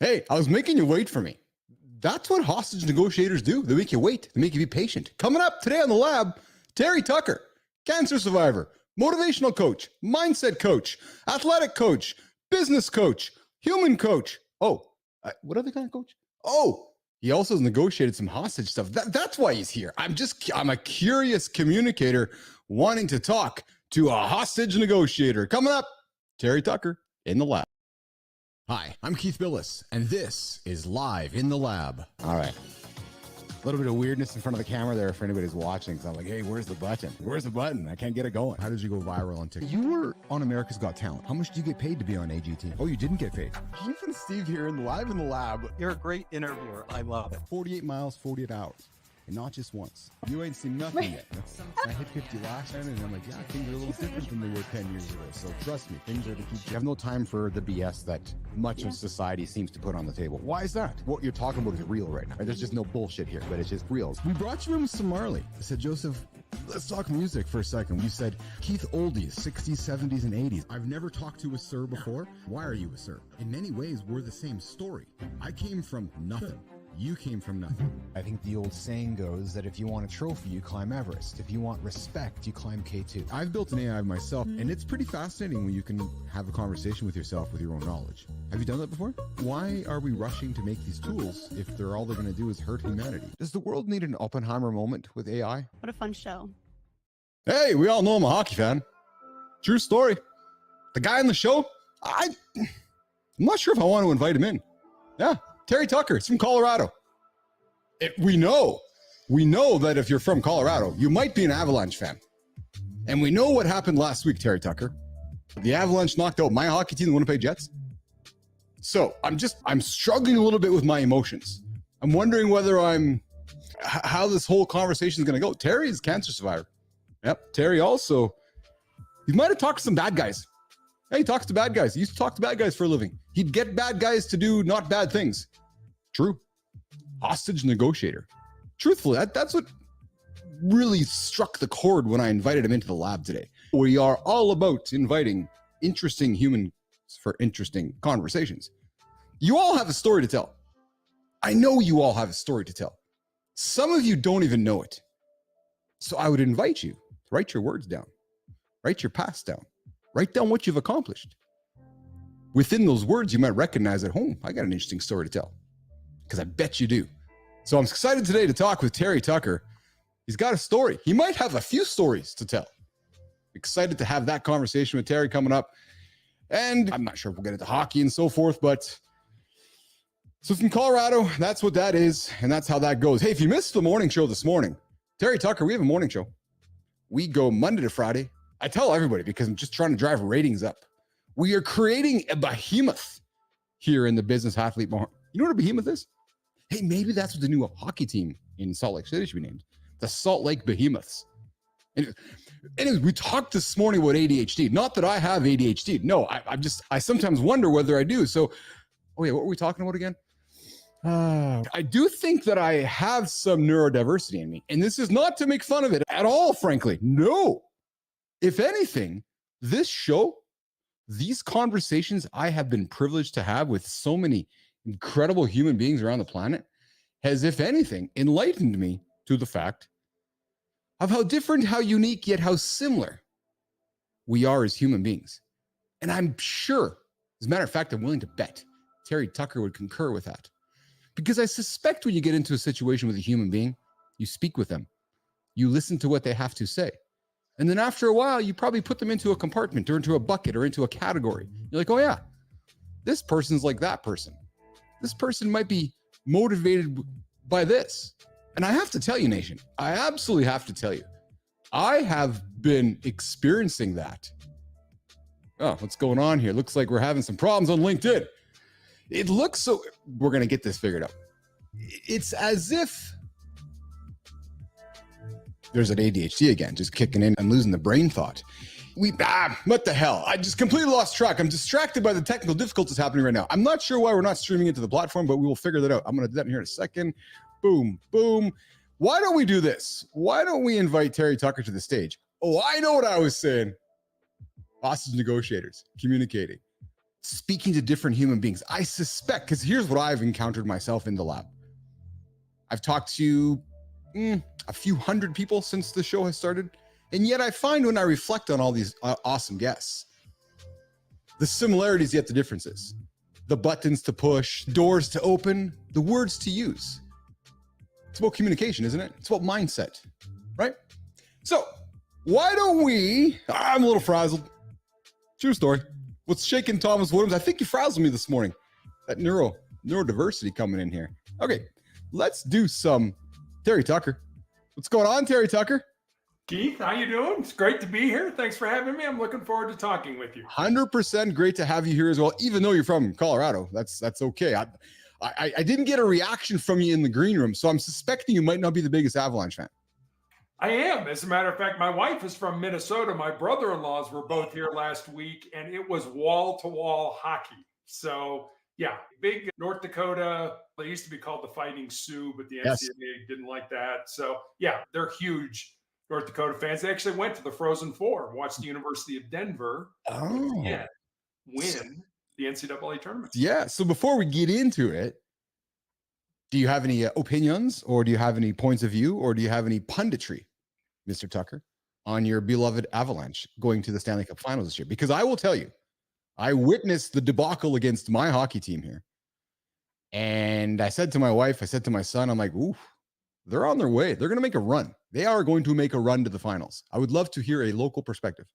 Hey, I was making you wait for me. That's what hostage negotiators do. They make you wait. They make you be patient. Coming up today on the lab, Terry Tucker, cancer survivor, motivational coach, mindset coach, athletic coach, business coach, human coach. Oh, what other kind of coach? Oh, he also has negotiated some hostage stuff. That's why he's here. I'm a curious communicator wanting to talk to a hostage negotiator. Coming up, Terry Tucker in the lab. Hi, I'm Keith Bilous, and this is Live in the Lab. All right. A little bit of weirdness in front of the camera there for anybody who's watching. So I'm like, hey, where's the button? Where's the button? I can't get it going. How did you go viral on TikTok? You were on America's Got Talent. How much do you get paid to be on AGT? Oh, you didn't get paid. Keith and Steve here in Live in the Lab. You're a great interviewer. I love it. 48 miles, 48 hours. And not just once. You ain't seen nothing yet. I hit 50 last time, and I'm like, yeah, things are a little different than they were 10 years ago. So trust me, things are to keep. You have no time for the BS that much of society seems to put on the table. Why is that? What you're talking about is real right now. There's just no bullshit here, but it's just real. We brought you in with some Marley. I said, Joseph, let's talk music for a second. You said, Keith, oldies, 60s, 70s, and 80s. I've never talked to a sir before. Why are you a sir? In many ways, we're the same story. I came from nothing. You came from nothing. I think the old saying goes that if you want a trophy, you climb Everest. If you want respect, you climb K2. I've built an AI myself, and it's pretty fascinating when you can have a conversation with yourself with your own knowledge. Have you done that before? Why are we rushing to make these tools if they're all they're going to do is hurt humanity? Does the world need an Oppenheimer moment with AI? What a fun show. Hey, we all know I'm a hockey fan. True story. The guy on the show, I'm not sure if I want to invite him in. Yeah. Terry Tucker, it's from Colorado. We know that if you're from Colorado, you might be an Avalanche fan. And we know what happened last week, Terry Tucker. The Avalanche knocked out my hockey team, the Winnipeg Jets. So I'm struggling a little bit with my emotions. I'm wondering how this whole conversation is going to go. Terry is a cancer survivor. Yep. Terry also, he might have talked to some bad guys. Hey, he talks to bad guys. He used to talk to bad guys for a living. He'd get bad guys to do not bad things. True. Hostage negotiator. Truthfully, that's what really struck the chord when I invited him into the lab today. We are all about inviting interesting humans for interesting conversations. You all have a story to tell. I know you all have a story to tell. Some of you don't even know it. So I would invite you to write your words down. Write your past down. Write down what you've accomplished. Within those words, you might recognize at home, I got an interesting story to tell. Because I bet you do. So I'm excited today to talk with Terry Tucker. He's got a story. He might have a few stories to tell. Excited to have that conversation with Terry coming up. And I'm not sure if we'll get into hockey and so forth, but so from Colorado, that's what that is. And that's how that goes. Hey, if you missed the morning show this morning, Terry Tucker, we have a morning show. We go Monday to Friday. I tell everybody because I'm just trying to drive ratings up. We are creating a behemoth here in the business athlete. You know what a behemoth is? Hey, maybe that's what the new hockey team in Salt Lake City should be named. The Salt Lake Behemoths. Anyways, we talked this morning about ADHD. Not that I have ADHD. No, I sometimes wonder whether I do. So, oh yeah, what were we talking about again? I do think that I have some neurodiversity in me. And this is not to make fun of it at all, frankly. No. If anything, this show, these conversations I have been privileged to have with so many incredible human beings around the planet has, if anything, enlightened me to the fact of how different, how unique, yet how similar we are as human beings. And I'm sure, as a matter of fact, I'm willing to bet Terry Tucker would concur with that. Because I suspect when you get into a situation with a human being, you speak with them, you listen to what they have to say. And then after a while, you probably put them into a compartment or into a bucket or into a category. You're like, oh yeah, this person's like that person. This person might be motivated by this. And I have to tell you, nation, I absolutely have to tell you, I have been experiencing that. Oh, what's going on here? Looks like we're having some problems on LinkedIn. It looks so, we're going to get this figured out. It's as if there's an ADHD again, just kicking in. I'm losing the brain thought. What the hell? I just completely lost track. I'm distracted by the technical difficulties happening right now. I'm not sure why we're not streaming into the platform, but we will figure that out. I'm going to do that in here in a second. Boom, boom. Why don't we do this? Why don't we invite Terry Tucker to the stage? Oh, I know what I was saying. Hostage negotiators, communicating. speaking to different human beings. I suspect, because here's what I've encountered myself in the lab. I've talked to a few hundred people since the show has started. And yet I find when I reflect on all these awesome guests, the similarities yet the differences. The buttons to push, doors to open, the words to use. It's about communication, isn't it? It's about mindset, right? So why don't we, I'm a little frazzled. True story. What's shaking Thomas Williams? I think you frazzled me this morning. That neurodiversity coming in here. Okay, let's do some Terry Tucker. What's going on, Terry Tucker? Keith, how you doing? It's great to be here. Thanks for having me. I'm looking forward to talking with you. 100% great to have you here as well, even though you're from Colorado. That's okay. I didn't get a reaction from you in the green room, so I'm suspecting you might not be the biggest Avalanche fan. I am. As a matter of fact, my wife is from Minnesota. My brother-in-laws were both here last week, and it was wall-to-wall hockey. So, yeah, big North Dakota. They used to be called the Fighting Sioux, but the NCAA didn't like that. So, yeah, they're huge North Dakota fans. They actually went to the Frozen Four and watched the University of Denver win the NCAA tournament. Yeah. So before we get into it, do you have any opinions, or do you have any points of view, or do you have any punditry, Mr. Tucker, on your beloved Avalanche going to the Stanley Cup Finals this year? Because I will tell you, I witnessed the debacle against my hockey team here. And I said to my wife, I said to my son, I'm like, ooh, they're on their way. They're going to make a run. They are going to make a run to the finals. I would love to hear a local perspective.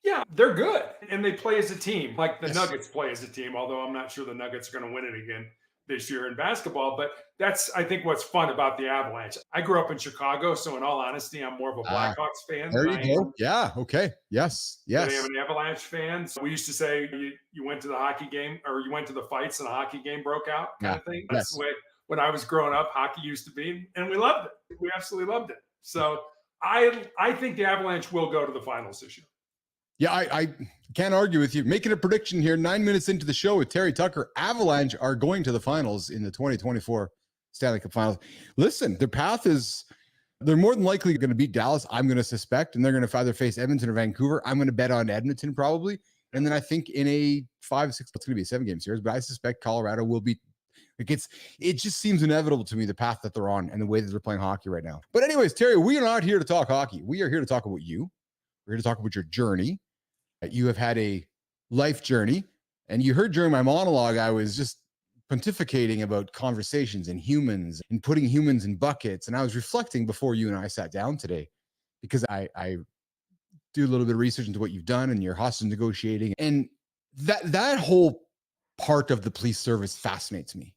Yeah, they're good. And they play as a team, like the Nuggets play as a team, although I'm not sure the Nuggets are going to win it again this year in basketball. But that's, I think, what's fun about the Avalanche. I grew up in Chicago, so in all honesty, I'm more of a Blackhawks fan. There you go. Yeah, okay. Yes. I am an Avalanche fan. So we used to say you went to the hockey game, or you went to the fights and a hockey game broke out kind of thing. That's the way when I was growing up, hockey used to be, and we loved it. We absolutely loved it. So I think the Avalanche will go to the finals this year. Yeah, I can't argue with you. Making a prediction here, 9 minutes into the show with Terry Tucker, Avalanche are going to the finals in the 2024 Stanley Cup Finals. Listen, their path is, they're more than likely going to beat Dallas, I'm going to suspect, and they're going to either face Edmonton or Vancouver. I'm going to bet on Edmonton probably. And then I think in a 5-6, it's going to be a 7-game series, but I suspect Colorado will beat. It just seems inevitable to me, the path that they're on and the way that they're playing hockey right now. But anyways, Terry, we are not here to talk hockey. We are here to talk about you. We're here to talk about your journey. You have had a life journey, and you heard during my monologue, I was just pontificating about conversations and humans and putting humans in buckets. And I was reflecting before you and I sat down today, because I do a little bit of research into what you've done and your hostage negotiating. And that whole part of the police service fascinates me,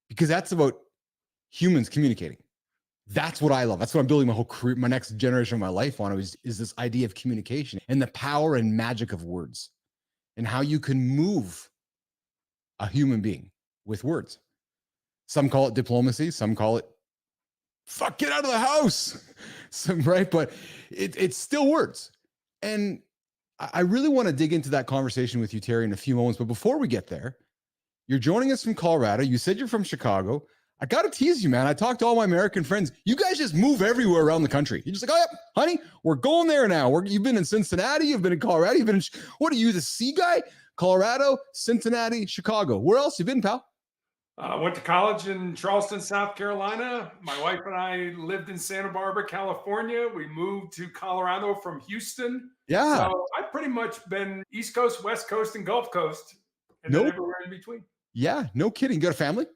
because that's about humans communicating. That's what I love. That's what I'm building my whole career, my next generation of my life on, is this idea of communication and the power and magic of words, and how you can move a human being with words. Some call it diplomacy. Some call it, fuck, get out of the house. Right? But it's still words. And I really want to dig into that conversation with you, Terry, in a few moments. But before we get there, you're joining us from Colorado. You said you're from Chicago. I got to tease you, man. I talked to all my American friends. You guys just move everywhere around the country. You're just like, oh, yeah, honey, we're going there now. You've been in Cincinnati. You've been in Colorado. You've been in, what are you, the C guy? Colorado, Cincinnati, Chicago. Where else you been, pal? Went to college in Charleston, South Carolina. My wife and I lived in Santa Barbara, California. We moved to Colorado from Houston. Yeah. So I've pretty much been East Coast, West Coast, and Gulf Coast, and then everywhere in between. Yeah, no kidding. You got a family?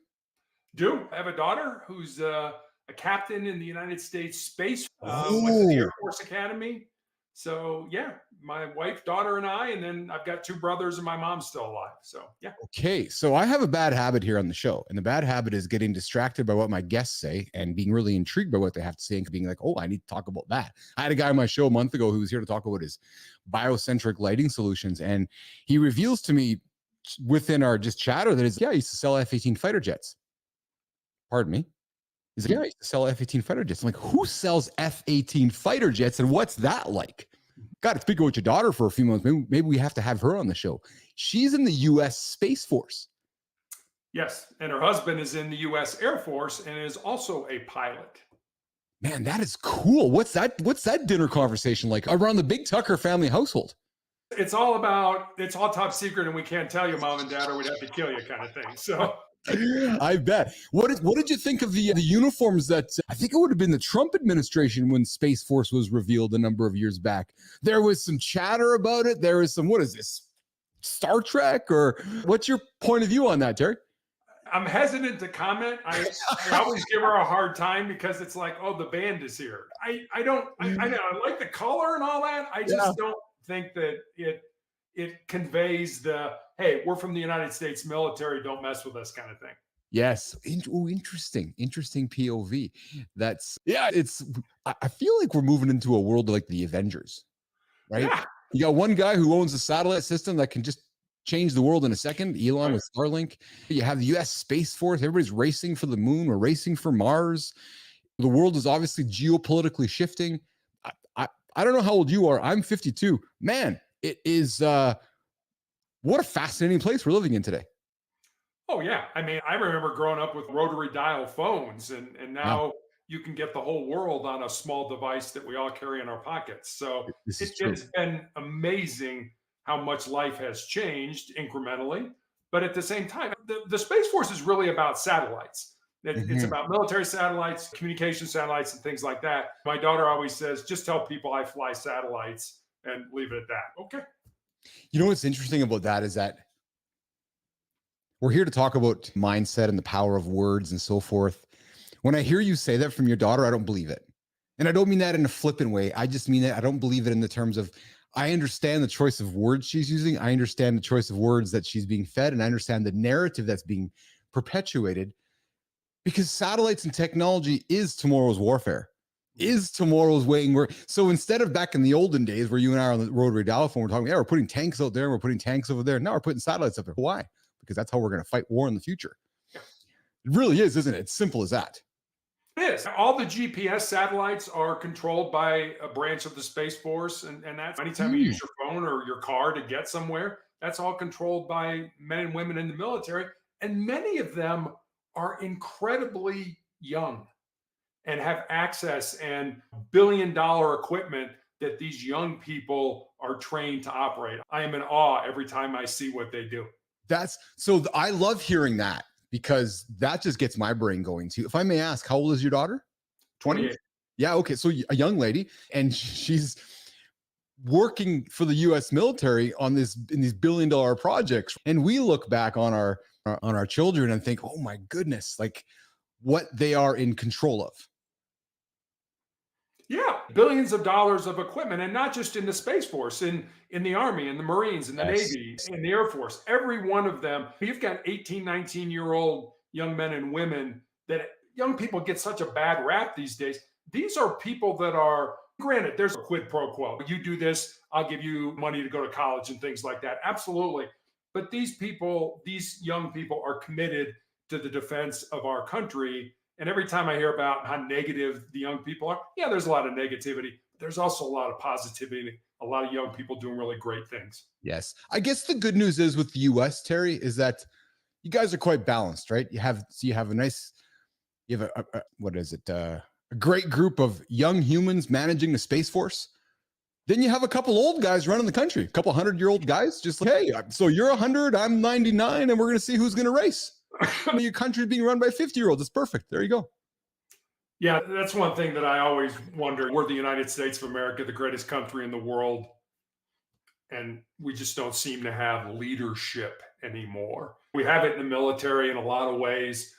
Do. I have a daughter who's a captain in the United States Space, went to the Air Force Academy. So, yeah, my wife, daughter, and I, and then I've got 2 brothers, and my mom's still alive. So, yeah. Okay. So I have a bad habit here on the show, and the bad habit is getting distracted by what my guests say and being really intrigued by what they have to say and being like, oh, I need to talk about that. I had a guy on my show a month ago who was here to talk about his biocentric lighting solutions, and he reveals to me within our just chatter that he used to sell F-18 fighter jets. Pardon me. He's like, yeah, I used to sell F-18 fighter jets. I'm like, who sells F-18 fighter jets, and what's that like? Got to speak with your daughter for a few months. Maybe we have to have her on the show. She's in the U.S. Space Force. Yes, and her husband is in the U.S. Air Force and is also a pilot. Man, that is cool. What's that dinner conversation like around the big Tucker family household? It's all top secret and we can't tell you, mom and dad, or we'd have to kill you kind of thing. So I bet. What did you think of the uniforms that I think it would have been the Trump administration when Space Force was revealed a number of years back? There was some chatter about it. There was some, what is this, Star Trek? Or what's your point of view on that, Terry? I'm hesitant to comment. I always give her a hard time because it's like, oh, the band is here. I know I like the color and all that. I just don't think that it conveys the, hey, we're from the United States military, don't mess with us kind of thing. Yes. Interesting POV. I feel like we're moving into a world like the Avengers, right? Yeah. You got one guy who owns a satellite system that can just change the world in a second, Elon with Starlink. You have the US Space Force. Everybody's racing for the moon. We're racing for Mars. The world is obviously geopolitically shifting. I don't know how old you are. I'm 52. Man, it is what a fascinating place we're living in today. Oh, yeah. I mean, I remember growing up with rotary dial phones, and now you can get the whole world on a small device that we all carry in our pockets. So it's been amazing how much life has changed incrementally. But at the same time, the Space Force is really about satellites. It's about military satellites, communication satellites, and things like that. My daughter always says, just tell people I fly satellites and leave it at that. Okay. You know what's interesting about that is that we're here to talk about mindset and the power of words and so forth. When I hear you say that from your daughter, I don't believe it. And I don't mean that in a flippant way. I just mean that I don't believe it in the terms of, I understand the choice of words she's using. I understand the choice of words that she's being fed. And I understand the narrative that's being perpetuated, because satellites and technology is tomorrow's warfare, is tomorrow's weighing work. So instead of back in the olden days where you and I are on the rotary dial phone, we're talking, we're putting tanks out there, we're putting tanks over there. Now we're putting satellites up there. Why? Because that's how we're going to fight war in the future. It really is, isn't it? It's simple as that. It is. All the GPS satellites are controlled by a branch of the Space Force. And that's anytime you use your phone or your car to get somewhere, that's all controlled by men and women in the military. And many of them are incredibly young and have access and billion-dollar equipment that these young people are trained to operate. I am in awe every time I see what they do. I love hearing that, because that just gets my brain going too. If I may ask, how old is your daughter? 20? Yeah. Okay. So a young lady, and she's working for the US military in these billion-dollar projects. And we look back on our children and think, oh my goodness, like what they are in control of. Yeah, billions of dollars of equipment, and not just in the Space Force, in the Army, in the Marines, in the Navy, in the Air Force. Every one of them. You've got 18, 19-year-old young men and women that young people get such a bad rap these days. These are people that are, granted, there's a quid pro quo. You do this, I'll give you money to go to college and things like that. Absolutely. But these young people are committed to the defense of our country. And every time I hear about how negative the young people are, yeah, there's a lot of negativity. But there's also a lot of positivity, a lot of young people doing really great things. Yes. I guess the good news is with the US, Terry, is that you guys are quite balanced, right? You have a great group of young humans managing the Space Force. Then you have a couple old guys running the country, a couple 100-year-old guys, just like, hey, so you're 100, I'm 99, and we're going to see who's going to race. Your country is being run by 50-year-olds. It's perfect. There you go. Yeah, that's one thing that I always wonder. We're the United States of America, the greatest country in the world, and we just don't seem to have leadership anymore. We have it in the military in a lot of ways.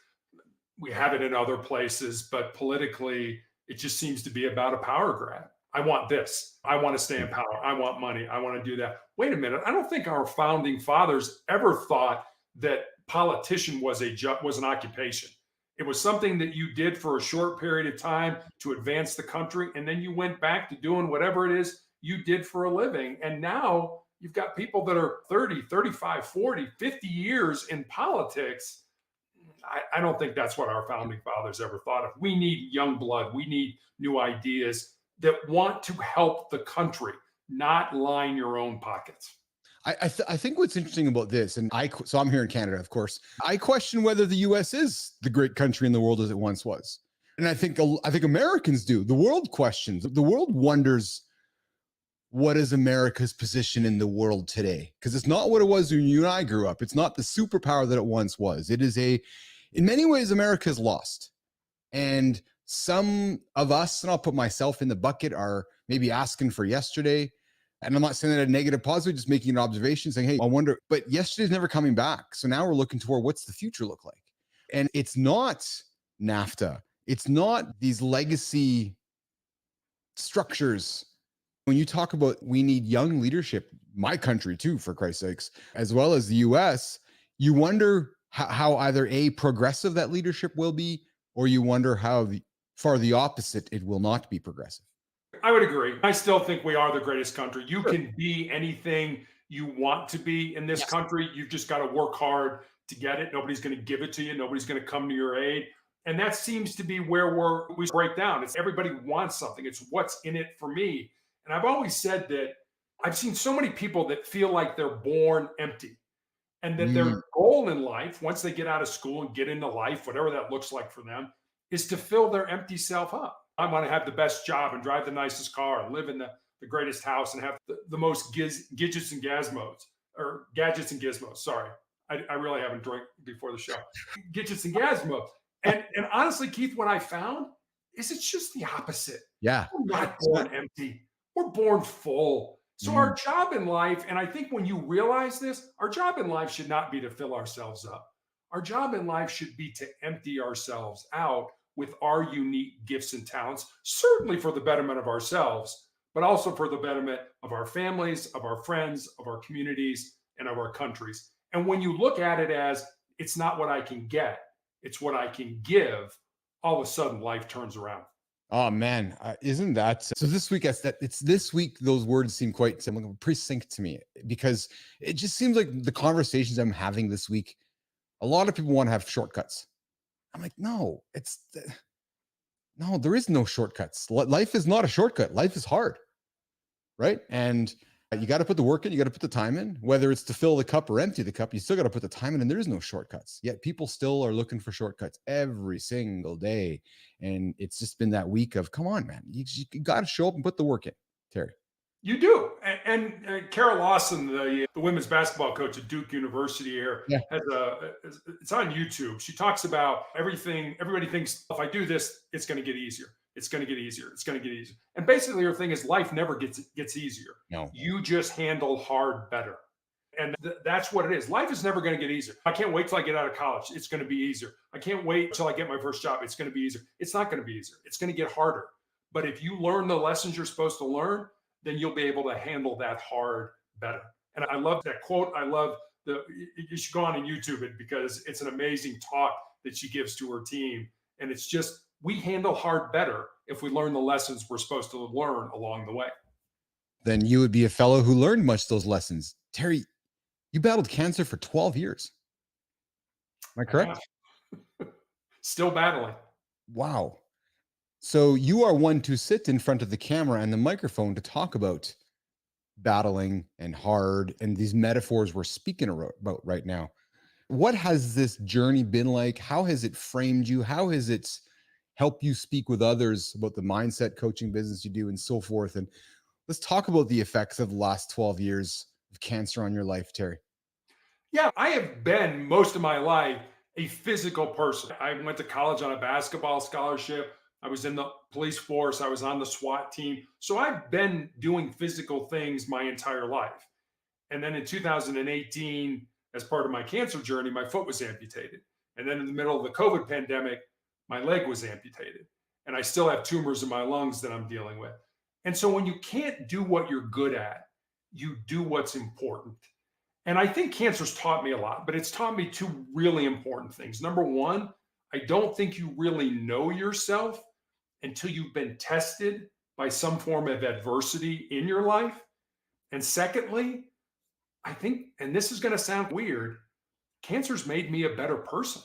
We have it in other places, but politically, it just seems to be about a power grab. I want this. I want to stay in power. I want money. I want to do that. Wait a minute. I don't think our founding fathers ever thought that politician was an occupation. It was something that you did for a short period of time to advance the country, and then you went back to doing whatever it is you did for a living. And now you've got people that are 30, 35, 40, 50 years in politics. I don't think that's what our founding fathers ever thought of. We need young blood. We need new ideas that want to help the country, not line your own pockets. I think what's interesting about this, and so I'm here in Canada, of course, I question whether the US is the great country in the world as it once was. And I think Americans do. The world questions. The world wonders what is America's position in the world today? Because it's not what it was when you and I grew up. It's not the superpower that it once was. It is in many ways, America's lost. And some of us, and I'll put myself in the bucket, are maybe asking for yesterday. And I'm not saying that a negative, positive, just making an observation saying, hey, I wonder, but yesterday's never coming back. So now we're looking toward what's the future look like? And it's not NAFTA. It's not these legacy structures. When you talk about we need young leadership, my country too, for Christ's sakes, as well as the US, you wonder how either progressive that leadership will be, or you wonder how far the opposite it will not be progressive. I would agree. I still think we are the greatest country. You can be anything you want to be in this country. You've just got to work hard to get it. Nobody's going to give it to you. Nobody's going to come to your aid. And that seems to be where we break down. It's everybody wants something. It's what's in it for me. And I've always said that I've seen so many people that feel like they're born empty, and that their goal in life, once they get out of school and get into life, whatever that looks like for them, is to fill their empty self up. I want to have the best job and drive the nicest car and live in the greatest house and have the most gadgets and gizmos. Sorry, I really haven't drank before the show. Gadgets and gizmos. And honestly, Keith, what I found is it's just the opposite. Yeah. We're not born empty. We're born full. So our job in life, and I think when you realize this, our job in life should not be to fill ourselves up. Our job in life should be to empty ourselves out with our unique gifts and talents, certainly for the betterment of ourselves, but also for the betterment of our families, of our friends, of our communities, and of our countries. And when you look at it as it's not what I can get, it's what I can give, all of a sudden life turns around. Oh man, isn't that so? This week, it's this week. Those words seem quite similar, pretty synced to me, because it just seems like the conversations I'm having this week, a lot of people want to have shortcuts. I'm like, no, there is no shortcuts. Life is not a shortcut. Life is hard, right? And you got to put the work in, you got to put the time in, whether it's to fill the cup or empty the cup, you still got to put the time in, and there is no shortcuts. Yet people still are looking for shortcuts every single day. And it's just been that week of, come on, man, you got to show up and put the work in, Terry. You do. And Kara Lawson, the women's basketball coach at Duke University here, it's on YouTube. She talks about everything. Everybody thinks if I do this, it's going to get easier. It's going to get easier. It's going to get easier. And basically her thing is life never gets easier. No. You just handle hard better. And that's what it is. Life is never going to get easier. I can't wait till I get out of college. It's going to be easier. I can't wait till I get my first job. It's going to be easier. It's not going to be easier. It's going to get harder. But if you learn the lessons you're supposed to learn, then you'll be able to handle that hard better. And I love that quote. I love you should go on and YouTube it, because it's an amazing talk that she gives to her team. And it's just, we handle hard better if we learn the lessons we're supposed to learn along the way. Then you would be a fellow who learned much of those lessons. Terry, you battled cancer for 12 years. Am I correct? Still battling. Wow. So you are one to sit in front of the camera and the microphone to talk about battling and hard and these metaphors we're speaking about right now. What has this journey been like? How has it framed you? How has it helped you speak with others about the mindset coaching business you do and so forth? And let's talk about the effects of the last 12 years of cancer on your life, Terry. Yeah, I have been most of my life a physical person. I went to college on a basketball scholarship. I was in the police force. I was on the SWAT team. So I've been doing physical things my entire life. And then in 2018, as part of my cancer journey, my foot was amputated. And then in the middle of the COVID pandemic, my leg was amputated. And I still have tumors in my lungs that I'm dealing with. And so when you can't do what you're good at, you do what's important. And I think cancer's taught me a lot, but it's taught me two really important things. Number one, I don't think you really know yourself until you've been tested by some form of adversity in your life. And secondly, I think, and this is going to sound weird, cancer's made me a better person.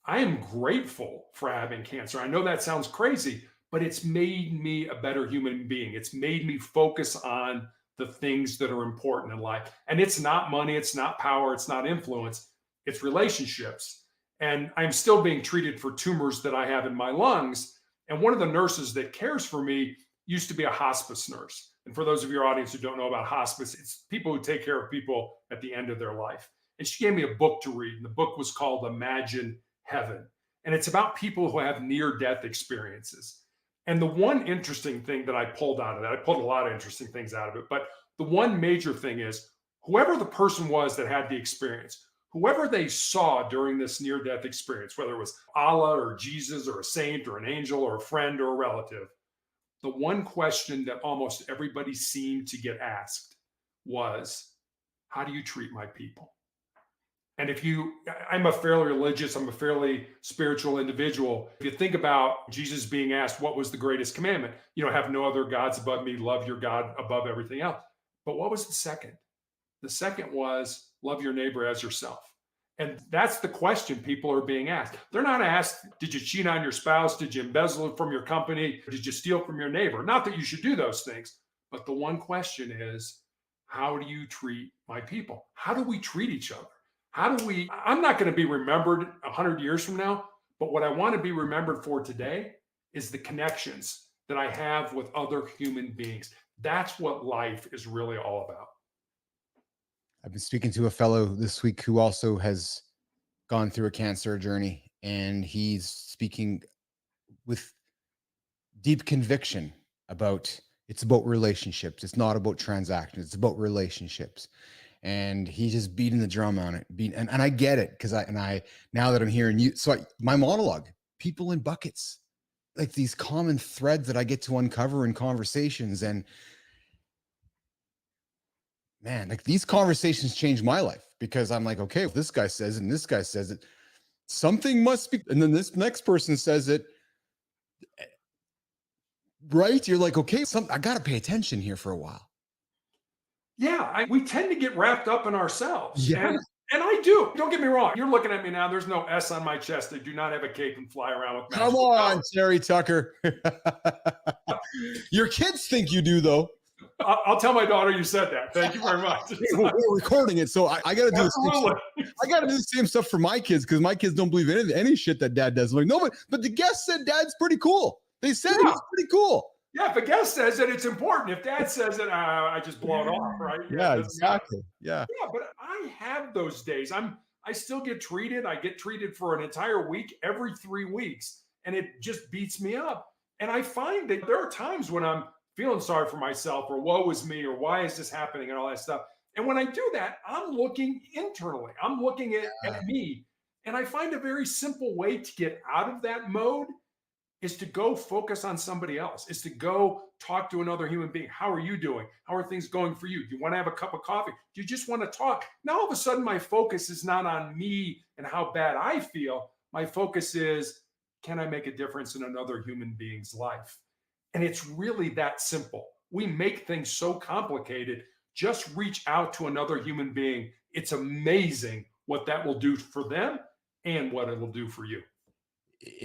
I am grateful for having cancer. I know that sounds crazy, but it's made me a better human being. It's made me focus on the things that are important in life. And it's not money, it's not power, it's not influence, it's relationships. And I'm still being treated for tumors that I have in my lungs. And one of the nurses that cares for me used to be a hospice nurse. And for those of your audience who don't know about hospice, it's people who take care of people at the end of their life. And she gave me a book to read, and the book was called Imagine Heaven. And it's about people who have near-death experiences. And the one interesting thing that I pulled out of that, I pulled a lot of interesting things out of it, but the one major thing is whoever the person was that had the experience, whoever they saw during this near-death experience, whether it was Allah or Jesus or a saint or an angel or a friend or a relative, the one question that almost everybody seemed to get asked was, how do you treat my people? And I'm a fairly religious, I'm a fairly spiritual individual. If you think about Jesus being asked, what was the greatest commandment? Have no other gods above me, love your God above everything else. But what was the second? The second was love your neighbor as yourself. And that's the question people are being asked. They're not asked, did you cheat on your spouse? Did you embezzle from your company? Did you steal from your neighbor? Not that you should do those things, but the one question is, how do you treat my people? How do we treat each other? I'm not going to be remembered 100 years from now, but what I want to be remembered for today is the connections that I have with other human beings. That's what life is really all about. I've been speaking to a fellow this week who also has gone through a cancer journey, and he's speaking with deep conviction about it's about relationships. It's not about transactions. It's about relationships. And he's just beating the drum on it. And I get it because now that I'm hearing you, my monologue, people in buckets, like these common threads that I get to uncover in conversations. And man, like these conversations change my life because I'm like, okay, if this guy says it and this guy says it, something must be. And then this next person says it, right? You're like, okay, I got to pay attention here for a while. Yeah, we tend to get wrapped up in ourselves. Yeah. And I do. Don't get me wrong. You're looking at me now. There's no S on my chest. I do not have a cape and fly around with magic. Come on, Terry Tucker. Your kids think you do, though. I'll tell my daughter you said that. Thank you very much. We're recording it, so I got to do I got to do the same stuff for my kids because my kids don't believe any shit that dad does. I'm like, no, but the guest said dad's pretty cool. They said he's pretty cool. Yeah, if a guest says it, it's important. If dad says it, I just blow it off, right? Yeah, exactly. Yeah. Yeah, but I have those days. I still get treated. I get treated for an entire week every 3 weeks, and it just beats me up. And I find that there are times when I'm feeling sorry for myself or woe is me or why is this happening and all that stuff. And when I do that, I'm looking internally. I'm looking at me. And I find a very simple way to get out of that mode is to go focus on somebody else, is to go talk to another human being. How are you doing? How are things going for you? Do you want to have a cup of coffee? Do you just want to talk? Now, all of a sudden, my focus is not on me and how bad I feel. My focus is, can I make a difference in another human being's life? And it's really that simple. We make things so complicated. Just reach out to another human being. It's amazing what that will do for them and what it will do for you.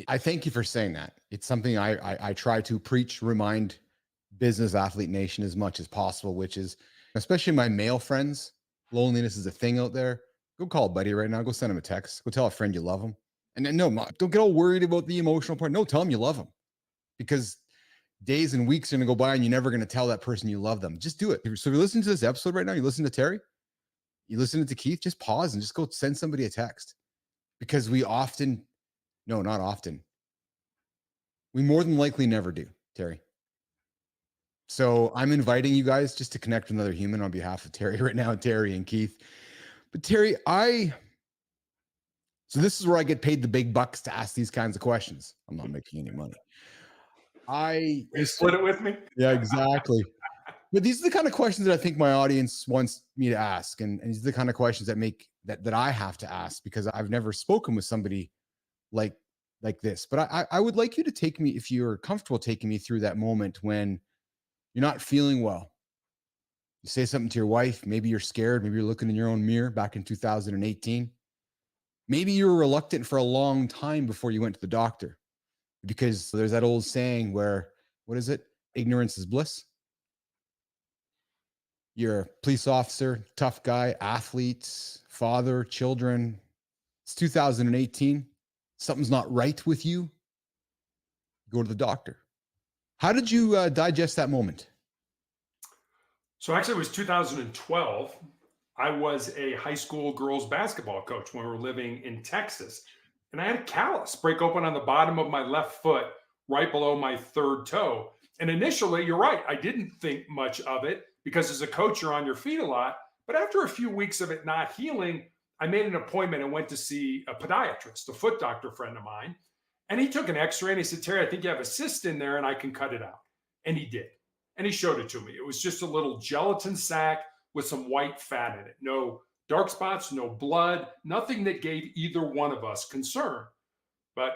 I thank you for saying that. It's something I try to preach, remind business athlete nation as much as possible, which is, especially my male friends, loneliness is a thing out there. Go call a buddy right now. Go send him a text. Go tell a friend you love him. And then don't get all worried about the emotional part. No, tell them you love them, because days and weeks are going to go by and you're never going to tell that person you love them. Just do it. So if you're listening to this episode right now, you listen to Terry, you listen to Keith, just pause and just go send somebody a text, because not often. We more than likely never do, Terry. So I'm inviting you guys just to connect with another human on behalf of Terry right now, Terry and Keith. But Terry, so this is where I get paid the big bucks to ask these kinds of questions. I'm not making any money. You split it with me? Yeah, exactly. But these are the kind of questions that I think my audience wants me to ask. And these are the kind of questions that I have to ask, because I've never spoken with somebody like this. But I would like you to take me, if you're comfortable taking me through that moment when you're not feeling well. You say something to your wife, maybe you're scared, maybe you're looking in your own mirror back in 2018. Maybe you were reluctant for a long time before you went to the doctor, because there's that old saying where, what is it? Ignorance is bliss. You're a police officer, tough guy, athlete, father, children. It's 2018. Something's not right with you. Go to the doctor. How did you digest that moment? So actually, it was 2012. I was a high school girls basketball coach when we were living in Texas. And I had a callus break open on the bottom of my left foot, right below my third toe. And initially, you're right, I didn't think much of it because as a coach, you're on your feet a lot. But after a few weeks of it not healing, I made an appointment and went to see a podiatrist, a foot doctor friend of mine. And he took an x-ray and he said, Terry, I think you have a cyst in there and I can cut it out. And he did. And he showed it to me. It was just a little gelatin sac with some white fat in it. No dark spots, no blood, nothing that gave either one of us concern. But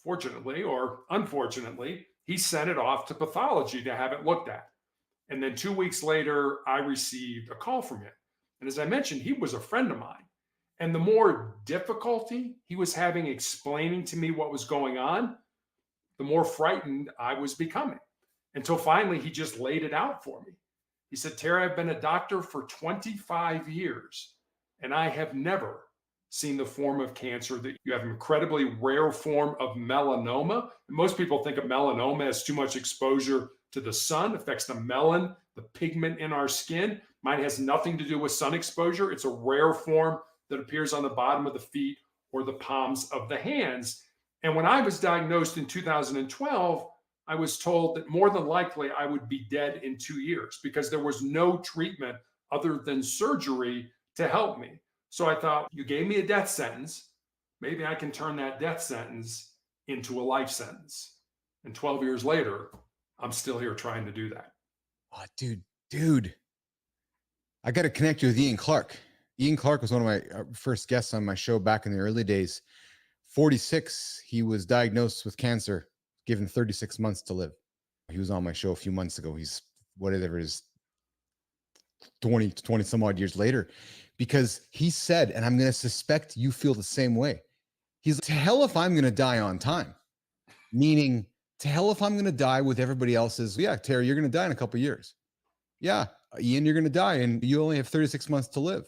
fortunately or unfortunately, he sent it off to pathology to have it looked at. And then 2 weeks later, I received a call from him. And as I mentioned, he was a friend of mine. And the more difficulty he was having explaining to me what was going on, the more frightened I was becoming. Until finally, he just laid it out for me. He said, Terry, I've been a doctor for 25 years, and I have never seen the form of cancer that you have, an incredibly rare form of melanoma. And most people think of melanoma as too much exposure to the sun, affects the melanin, the pigment in our skin. Mine has nothing to do with sun exposure. It's a rare form that appears on the bottom of the feet or the palms of the hands. And when I was diagnosed in 2012, I was told that more than likely I would be dead in 2 years because there was no treatment other than surgery to help me. So I thought, you gave me a death sentence. Maybe I can turn that death sentence into a life sentence. And 12 years later, I'm still here trying to do that. Oh, dude. I got to connect you with Ian Clark. Ian Clark was one of my first guests on my show back in the early days. 46, he was diagnosed with cancer, given 36 months to live. He was on my show a few months ago. He's whatever it is, 20 some odd years later, because he said, and I'm going to suspect you feel the same way. He's like, to hell if I'm going to die on time, meaning to hell if I'm going to die with everybody else's. Yeah, Terry, you're going to die in a couple of years. Yeah, Ian, you're going to die and you only have 36 months to live.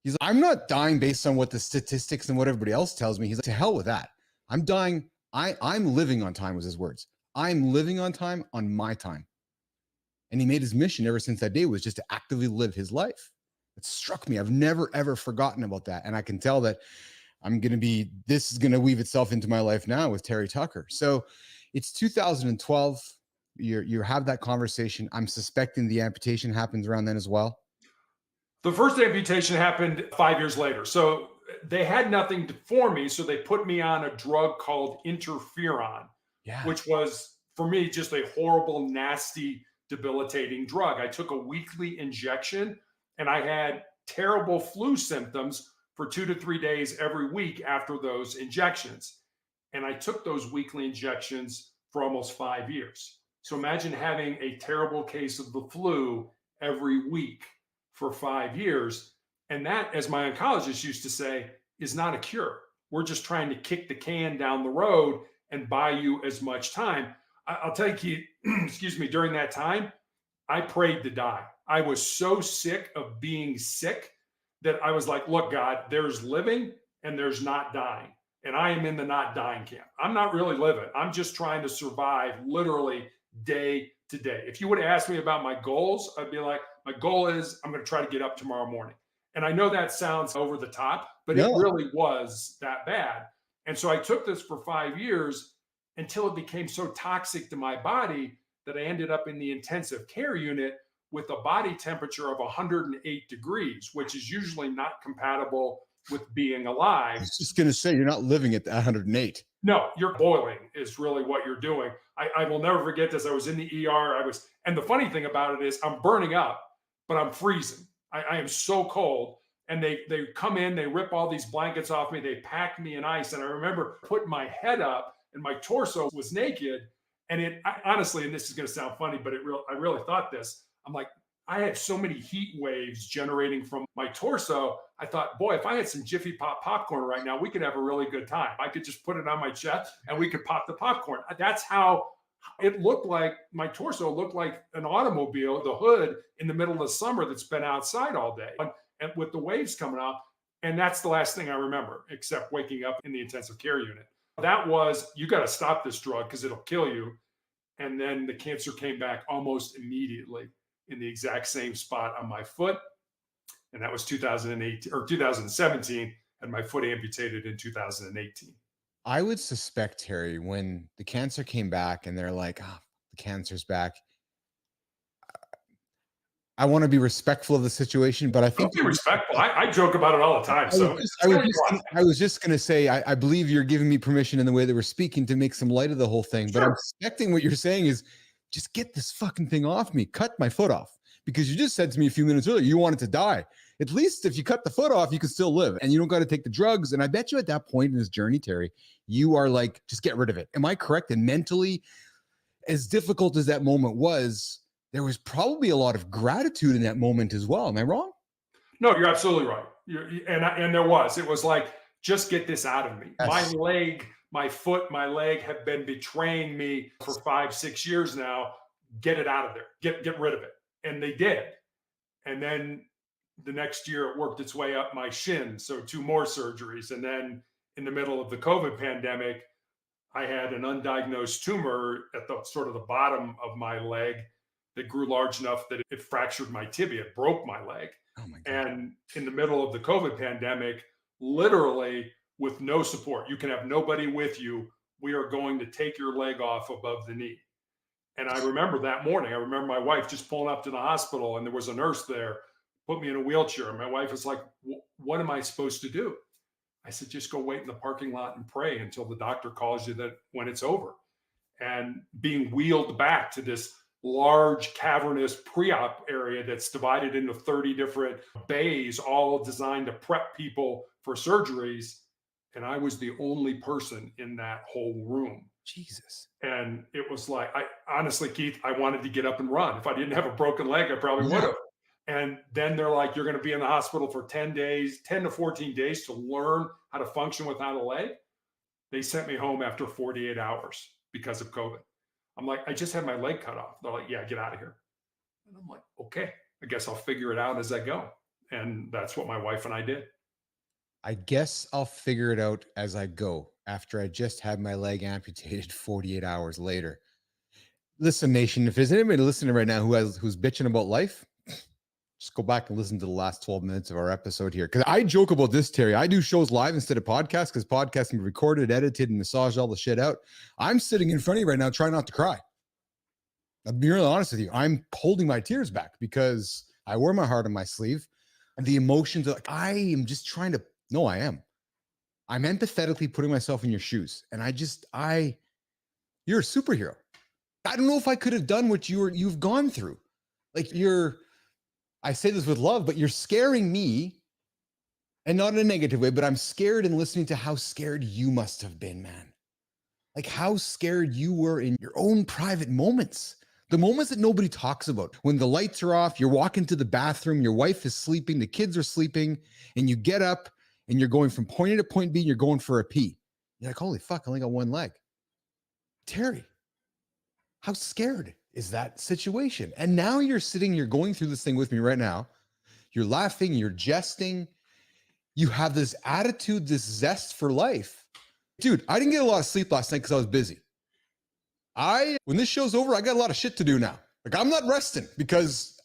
He's like, I'm not dying based on what the statistics and what everybody else tells me. He's like, to hell with that. I'm dying. I'm living on time was his words. I'm living on time on my time. And he made his mission ever since that day was just to actively live his life. It struck me. I've never, ever forgotten about that. And I can tell that this is going to weave itself into my life now with Terry Tucker. So it's 2012. You have that conversation. I'm suspecting the amputation happens around then as well. The first amputation happened 5 years later. So they had nothing for me. So they put me on a drug called interferon, which was, for me, just a horrible, nasty, debilitating drug. I took a weekly injection and I had terrible flu symptoms for 2 to 3 days every week after those injections. And I took those weekly injections for almost 5 years. So imagine having a terrible case of the flu every week for 5 years. And that, as my oncologist used to say, is not a cure. We're just trying to kick the can down the road and buy you as much time. I'll tell you, Keith, excuse me, during that time, I prayed to die. I was so sick of being sick that I was like, look, God, there's living and there's not dying. And I am in the not dying camp. I'm not really living. I'm just trying to survive literally day to day. If you would have asked me about my goals, I'd be like, my goal is I'm going to try to get up tomorrow morning. And I know that sounds over the top, but it really was that bad. And so I took this for 5 years until it became so toxic to my body that I ended up in the intensive care unit with a body temperature of 108 degrees, which is usually not compatible with being alive. I was just going to say, you're not living at 108. No, you're boiling is really what you're doing. I will never forget this. I was in the ER. And the funny thing about it is I'm burning up, but I'm freezing. I am so cold. And they come in, they rip all these blankets off me. They pack me in ice. And I remember putting my head up and my torso was naked. And honestly, and this is going to sound funny, but I really thought this. I'm like, I had so many heat waves generating from my torso. I thought, boy, if I had some Jiffy Pop popcorn right now, we could have a really good time. I could just put it on my chest and we could pop the popcorn. That's how it looked like. My torso looked like an automobile, the hood in the middle of the summer that's been outside all day and with the waves coming off. And that's the last thing I remember, except waking up in the intensive care unit. That was, you got to stop this drug because it'll kill you. And then the cancer came back almost immediately in the exact same spot on my foot. And that was 2018 or 2017, and my foot amputated in 2018. I would suspect, Terry, when the cancer came back and they're like, oh, the cancer's back. I want to be respectful of the situation, but I think Don't be respectful. I joke about it all the time. I was just going to say, I believe you're giving me permission in the way that we're speaking to make some light of the whole thing. Sure. But I'm suspecting what you're saying is just get this fucking thing off me. Cut my foot off. Because you just said to me a few minutes earlier, you wanted to die. At least if you cut the foot off, you can still live and you don't got to take the drugs. And I bet you at that point in this journey, Terry, you are like, just get rid of it. Am I correct? And mentally, as difficult as that moment was, there was probably a lot of gratitude in that moment as well. Am I wrong? No, you're absolutely right. And there was. It was like, just get this out of me. Yes. My leg, my foot, my leg have been betraying me for 5-6 years now. Get it out of there. Get rid of it. And they did. And then the next year it worked its way up my shin. So 2 more surgeries. And then in the middle of the COVID pandemic, I had an undiagnosed tumor at the sort of the bottom of my leg that grew large enough that it fractured my tibia, it broke my leg. Oh my God. And in the middle of the COVID pandemic, literally with no support, you can have nobody with you. We are going to take your leg off above the knee. And I remember that morning, I remember my wife just pulling up to the hospital and there was a nurse there, put me in a wheelchair. And my wife was like, what am I supposed to do? I said, just go wait in the parking lot and pray until the doctor calls you that when it's over. And being wheeled back to this large cavernous pre-op area that's divided into 30 different bays, all designed to prep people for surgeries. And I was the only person in that whole room. Jesus. And it was like, I honestly, Keith, I wanted to get up and run. If I didn't have a broken leg, I probably would have. And then they're like, you're going to be in the hospital for 10 to 14 days to learn how to function without a leg. They sent me home after 48 hours because of COVID. I'm like, I just had my leg cut off. They're like, yeah, get out of here. And I'm like, okay, I guess I'll figure it out as I go. And that's what my wife and I did. I guess I'll figure it out as I go after I just had my leg amputated 48 hours later. Listen, nation, if there's anybody listening right now who's bitching about life, just go back and listen to the last 12 minutes of our episode here. Because I joke about this, Terry. I do shows live instead of podcasts because podcasts can be recorded, edited, and massage all the shit out. I'm sitting in front of you right now trying not to cry. I'll be really honest with you. I'm holding my tears back because I wear my heart on my sleeve. And the emotions are like, I am just trying to, no, I am. I'm empathetically putting myself in your shoes. And you're a superhero. I don't know if I could have done what you've gone through. Like I say this with love, but you're scaring me, and not in a negative way, but I'm scared in listening to how scared you must have been, man. Like how scared you were in your own private moments, the moments that nobody talks about. When the lights are off, you're walking to the bathroom, your wife is sleeping, the kids are sleeping, and you get up and you're going from point A to point B, and you're going for a pee. You're like, holy fuck, I only got one leg. Terry, how scared is that situation? And now you're going through this thing with me right now. You're laughing, you're jesting. You have this attitude, this zest for life. Dude, I didn't get a lot of sleep last night because I was busy. When this show's over, I got a lot of shit to do now. Like I'm not resting because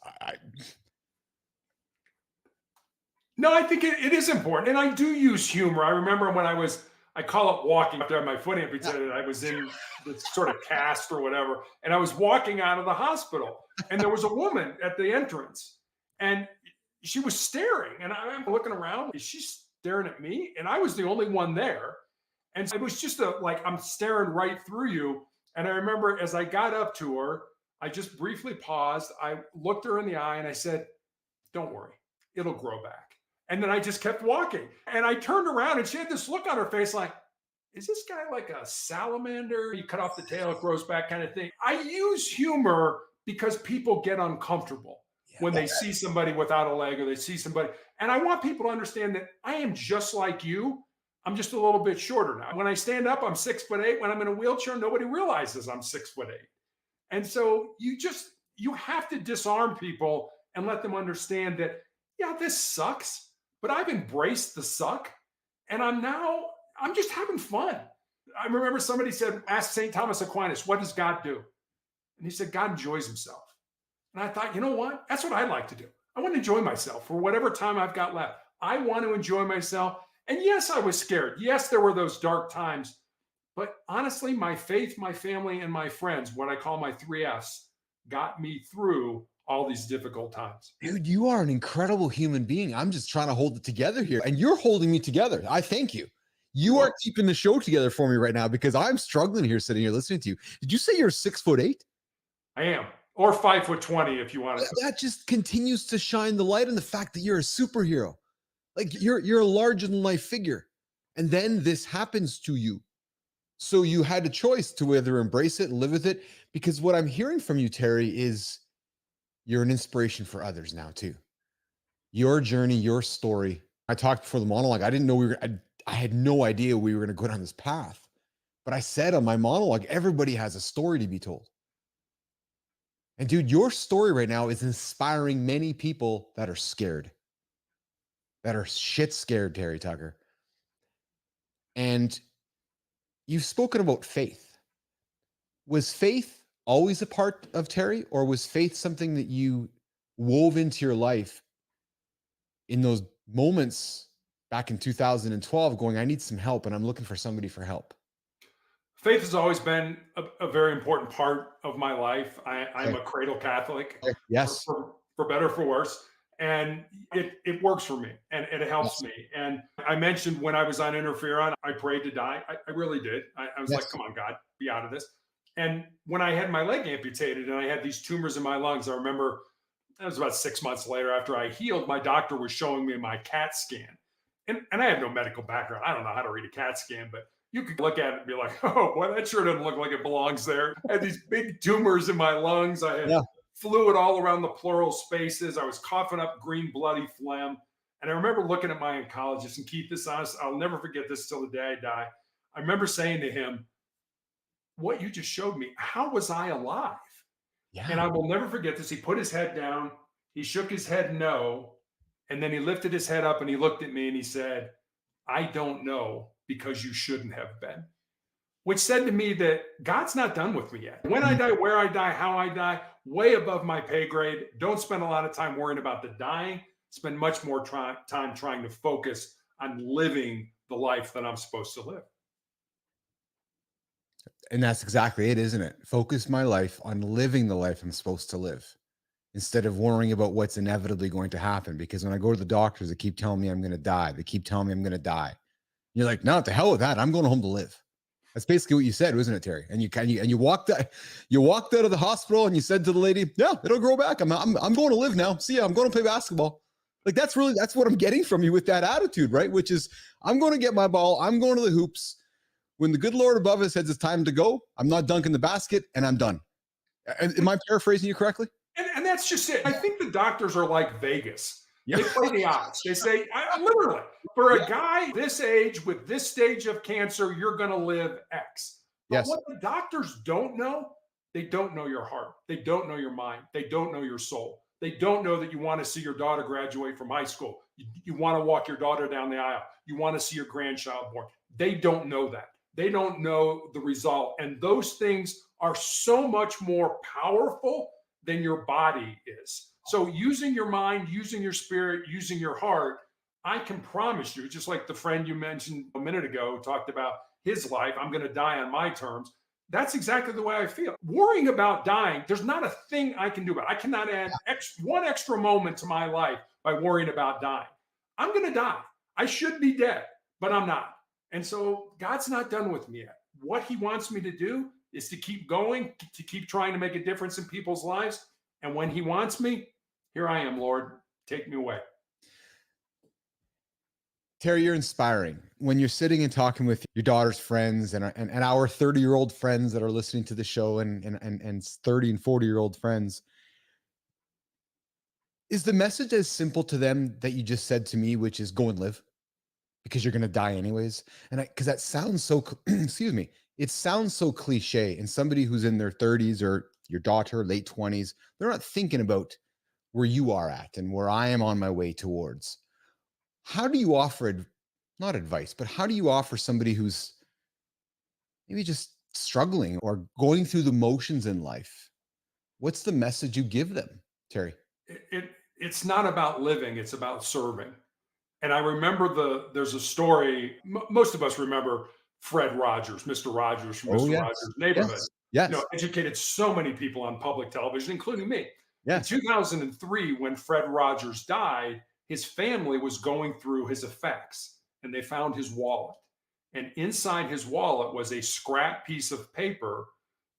No, I think it is important. And I do use humor. I remember when I call it walking after my foot amputated. I was in this sort of cast or whatever, and I was walking out of the hospital, and there was a woman at the entrance, and she was staring, and I'm looking around. Is she staring at me? And I was the only one there, and it was just like I'm staring right through you. And I remember as I got up to her, I just briefly paused. I looked her in the eye, and I said, "Don't worry, it'll grow back." And then I just kept walking. And I turned around and she had this look on her face like, is this guy like a salamander? You cut off the tail, it grows back kind of thing. I use humor because people get uncomfortable when they see somebody without a leg or they see somebody. And I want people to understand that I am just like you. I'm just a little bit shorter now. When I stand up, I'm 6'8". When I'm in a wheelchair, nobody realizes I'm 6'8". And so you have to disarm people and let them understand that, yeah, this sucks. But I've embraced the suck, and I'm just having fun. I remember somebody said, ask St. Thomas Aquinas, what does God do? And he said, God enjoys himself. And I thought, you know what? That's what I like to do. I want to enjoy myself for whatever time I've got left. I want to enjoy myself. And yes, I was scared. Yes, there were those dark times. But honestly, my faith, my family, and my friends, what I call my 3Fs, got me through all these difficult times. Dude, you are an incredible human being. I'm just trying to hold it together here. And you're holding me together. I thank you. You are keeping the show together for me right now because I'm struggling here sitting here listening to you. Did you say you're 6'8"? I am. Or 5'20" if you want to. That just continues to shine the light on the fact that you're a superhero. Like you're a larger than life figure. And then this happens to you. So you had a choice to whether embrace it and live with it. Because what I'm hearing from you, Terry, is you're an inspiration for others now too. Your journey, your story. I talked before the monologue. I didn't know I had no idea we were going to go down this path. But I said on my monologue, everybody has a story to be told. And dude, your story right now is inspiring many people that are scared, that are shit scared, Terry Tucker. And you've spoken about faith. Was faith always a part of Terry, or was faith something that you wove into your life in those moments back in 2012 going, I need some help and I'm looking for somebody for help? Faith has always been a very important part of my life. I'm a cradle Catholic, Yes. for better or for worse. And it works for me and it helps me. And I mentioned when I was on interferon, I prayed to die. I really did. I was like, come on, God, be out of this. And when I had my leg amputated and I had these tumors in my lungs, I remember that was about 6 months later after I healed, my doctor was showing me my CAT scan. And I have no medical background. I don't know how to read a CAT scan, but you could look at it and be like, oh, boy, that sure doesn't look like it belongs there. I had these big tumors in my lungs. I had fluid all around the pleural spaces. I was coughing up green bloody phlegm. And I remember looking at my oncologist, and Keith, this honest, I'll never forget this till the day I die. I remember saying to him, what you just showed me, how was I alive? Yeah. And I will never forget this. He put his head down. He shook his head no. And then he lifted his head up and he looked at me and he said, I don't know, because you shouldn't have been. Which said to me that God's not done with me yet. When I die, where I die, how I die, way above my pay grade. Don't spend a lot of time worrying about the dying. Spend much more time trying to focus on living the life that I'm supposed to live. And that's exactly it, isn't it? Focus my life on living the life I'm supposed to live instead of worrying about what's inevitably going to happen. Because when I go to the doctors, they keep telling me I'm going to die. They keep telling me I'm going to die. You're like, no, to hell with that. I'm going home to live. That's basically what you said, wasn't it, Terry? And you walked out of the hospital and you said to the lady, yeah, it'll grow back. I'm going to live now. See ya. I'm going to play basketball. Like that's what I'm getting from you with that attitude, right? Which is, I'm going to get my ball. I'm going to the hoops. When the good Lord above us says it's time to go, I'm not dunking the basket and I'm done. Am I paraphrasing you correctly? And that's just it. I think the doctors are like Vegas. They play the odds. They say, literally, for a guy this age with this stage of cancer, you're going to live X. But what the doctors don't know, they don't know your heart. They don't know your mind. They don't know your soul. They don't know that you want to see your daughter graduate from high school. You want to walk your daughter down the aisle. You want to see your grandchild born. They don't know that. They don't know the result. And those things are so much more powerful than your body is. So using your mind, using your spirit, using your heart, I can promise you, just like the friend you mentioned a minute ago talked about his life, I'm going to die on my terms. That's exactly the way I feel. Worrying about dying, there's not a thing I can do about it. I cannot add one extra moment to my life by worrying about dying. I'm going to die. I should be dead, but I'm not. And so God's not done with me yet. What he wants me to do is to keep going, to keep trying to make a difference in people's lives. And when he wants me, here I am, Lord, take me away. Terry, you're inspiring. When you're sitting and talking with your daughter's friends and our 30-year-old friends that are listening to the show and 30 and 40-year-old friends, is the message as simple to them that you just said to me, which is go and live? Because you're going to die anyways. And because that sounds so, excuse me, it sounds so cliche. And somebody who's in their 30s or your daughter, late 20s, they're not thinking about where you are at and where I am on my way towards. How do you offer, not advice, but how do you offer somebody who's maybe just struggling or going through the motions in life What's the message you give them, Terry? It's not about living, it's about serving. And I remember there's a story, most of us remember Fred Rogers, Mr. Rogers from Oh, Mr. yes. Rogers' Neighborhood. Yes. Yes. Educated so many people on public television, including me. In Yes. 2003, when Fred Rogers died, his family was going through his effects and they found his wallet. And inside his wallet was a scrap piece of paper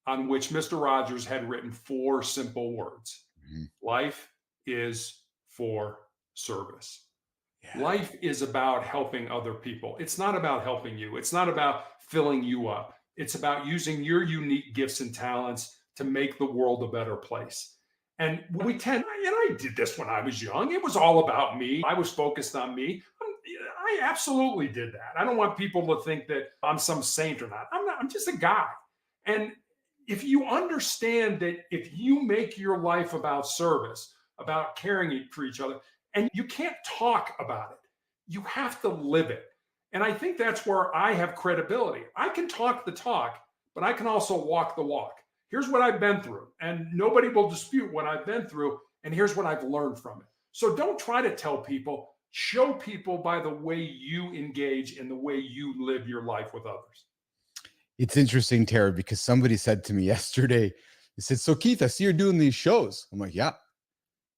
on which Mr. Rogers had written 4 simple words. Mhm. Life is for service. Yeah. Life is about helping other people. It's not about helping you. It's not about filling you up. It's about using your unique gifts and talents to make the world a better place. And we tend, and I did this when I was young, it was all about me. I was focused on me. I absolutely did that. I don't want people to think that I'm some saint or not. I'm not, I'm just a guy. And if you understand that if you make your life about service, about caring for each other, and you can't talk about it, you have to live it. And I think that's where I have credibility. I can talk the talk, but I can also walk the walk. Here's what I've been through, and nobody will dispute what I've been through. And here's what I've learned from it. So don't try to tell people, show people by the way you engage and the way you live your life with others. It's interesting, Terry, because somebody said to me yesterday, they said, so Keith, I see you're doing these shows. I'm like, yeah.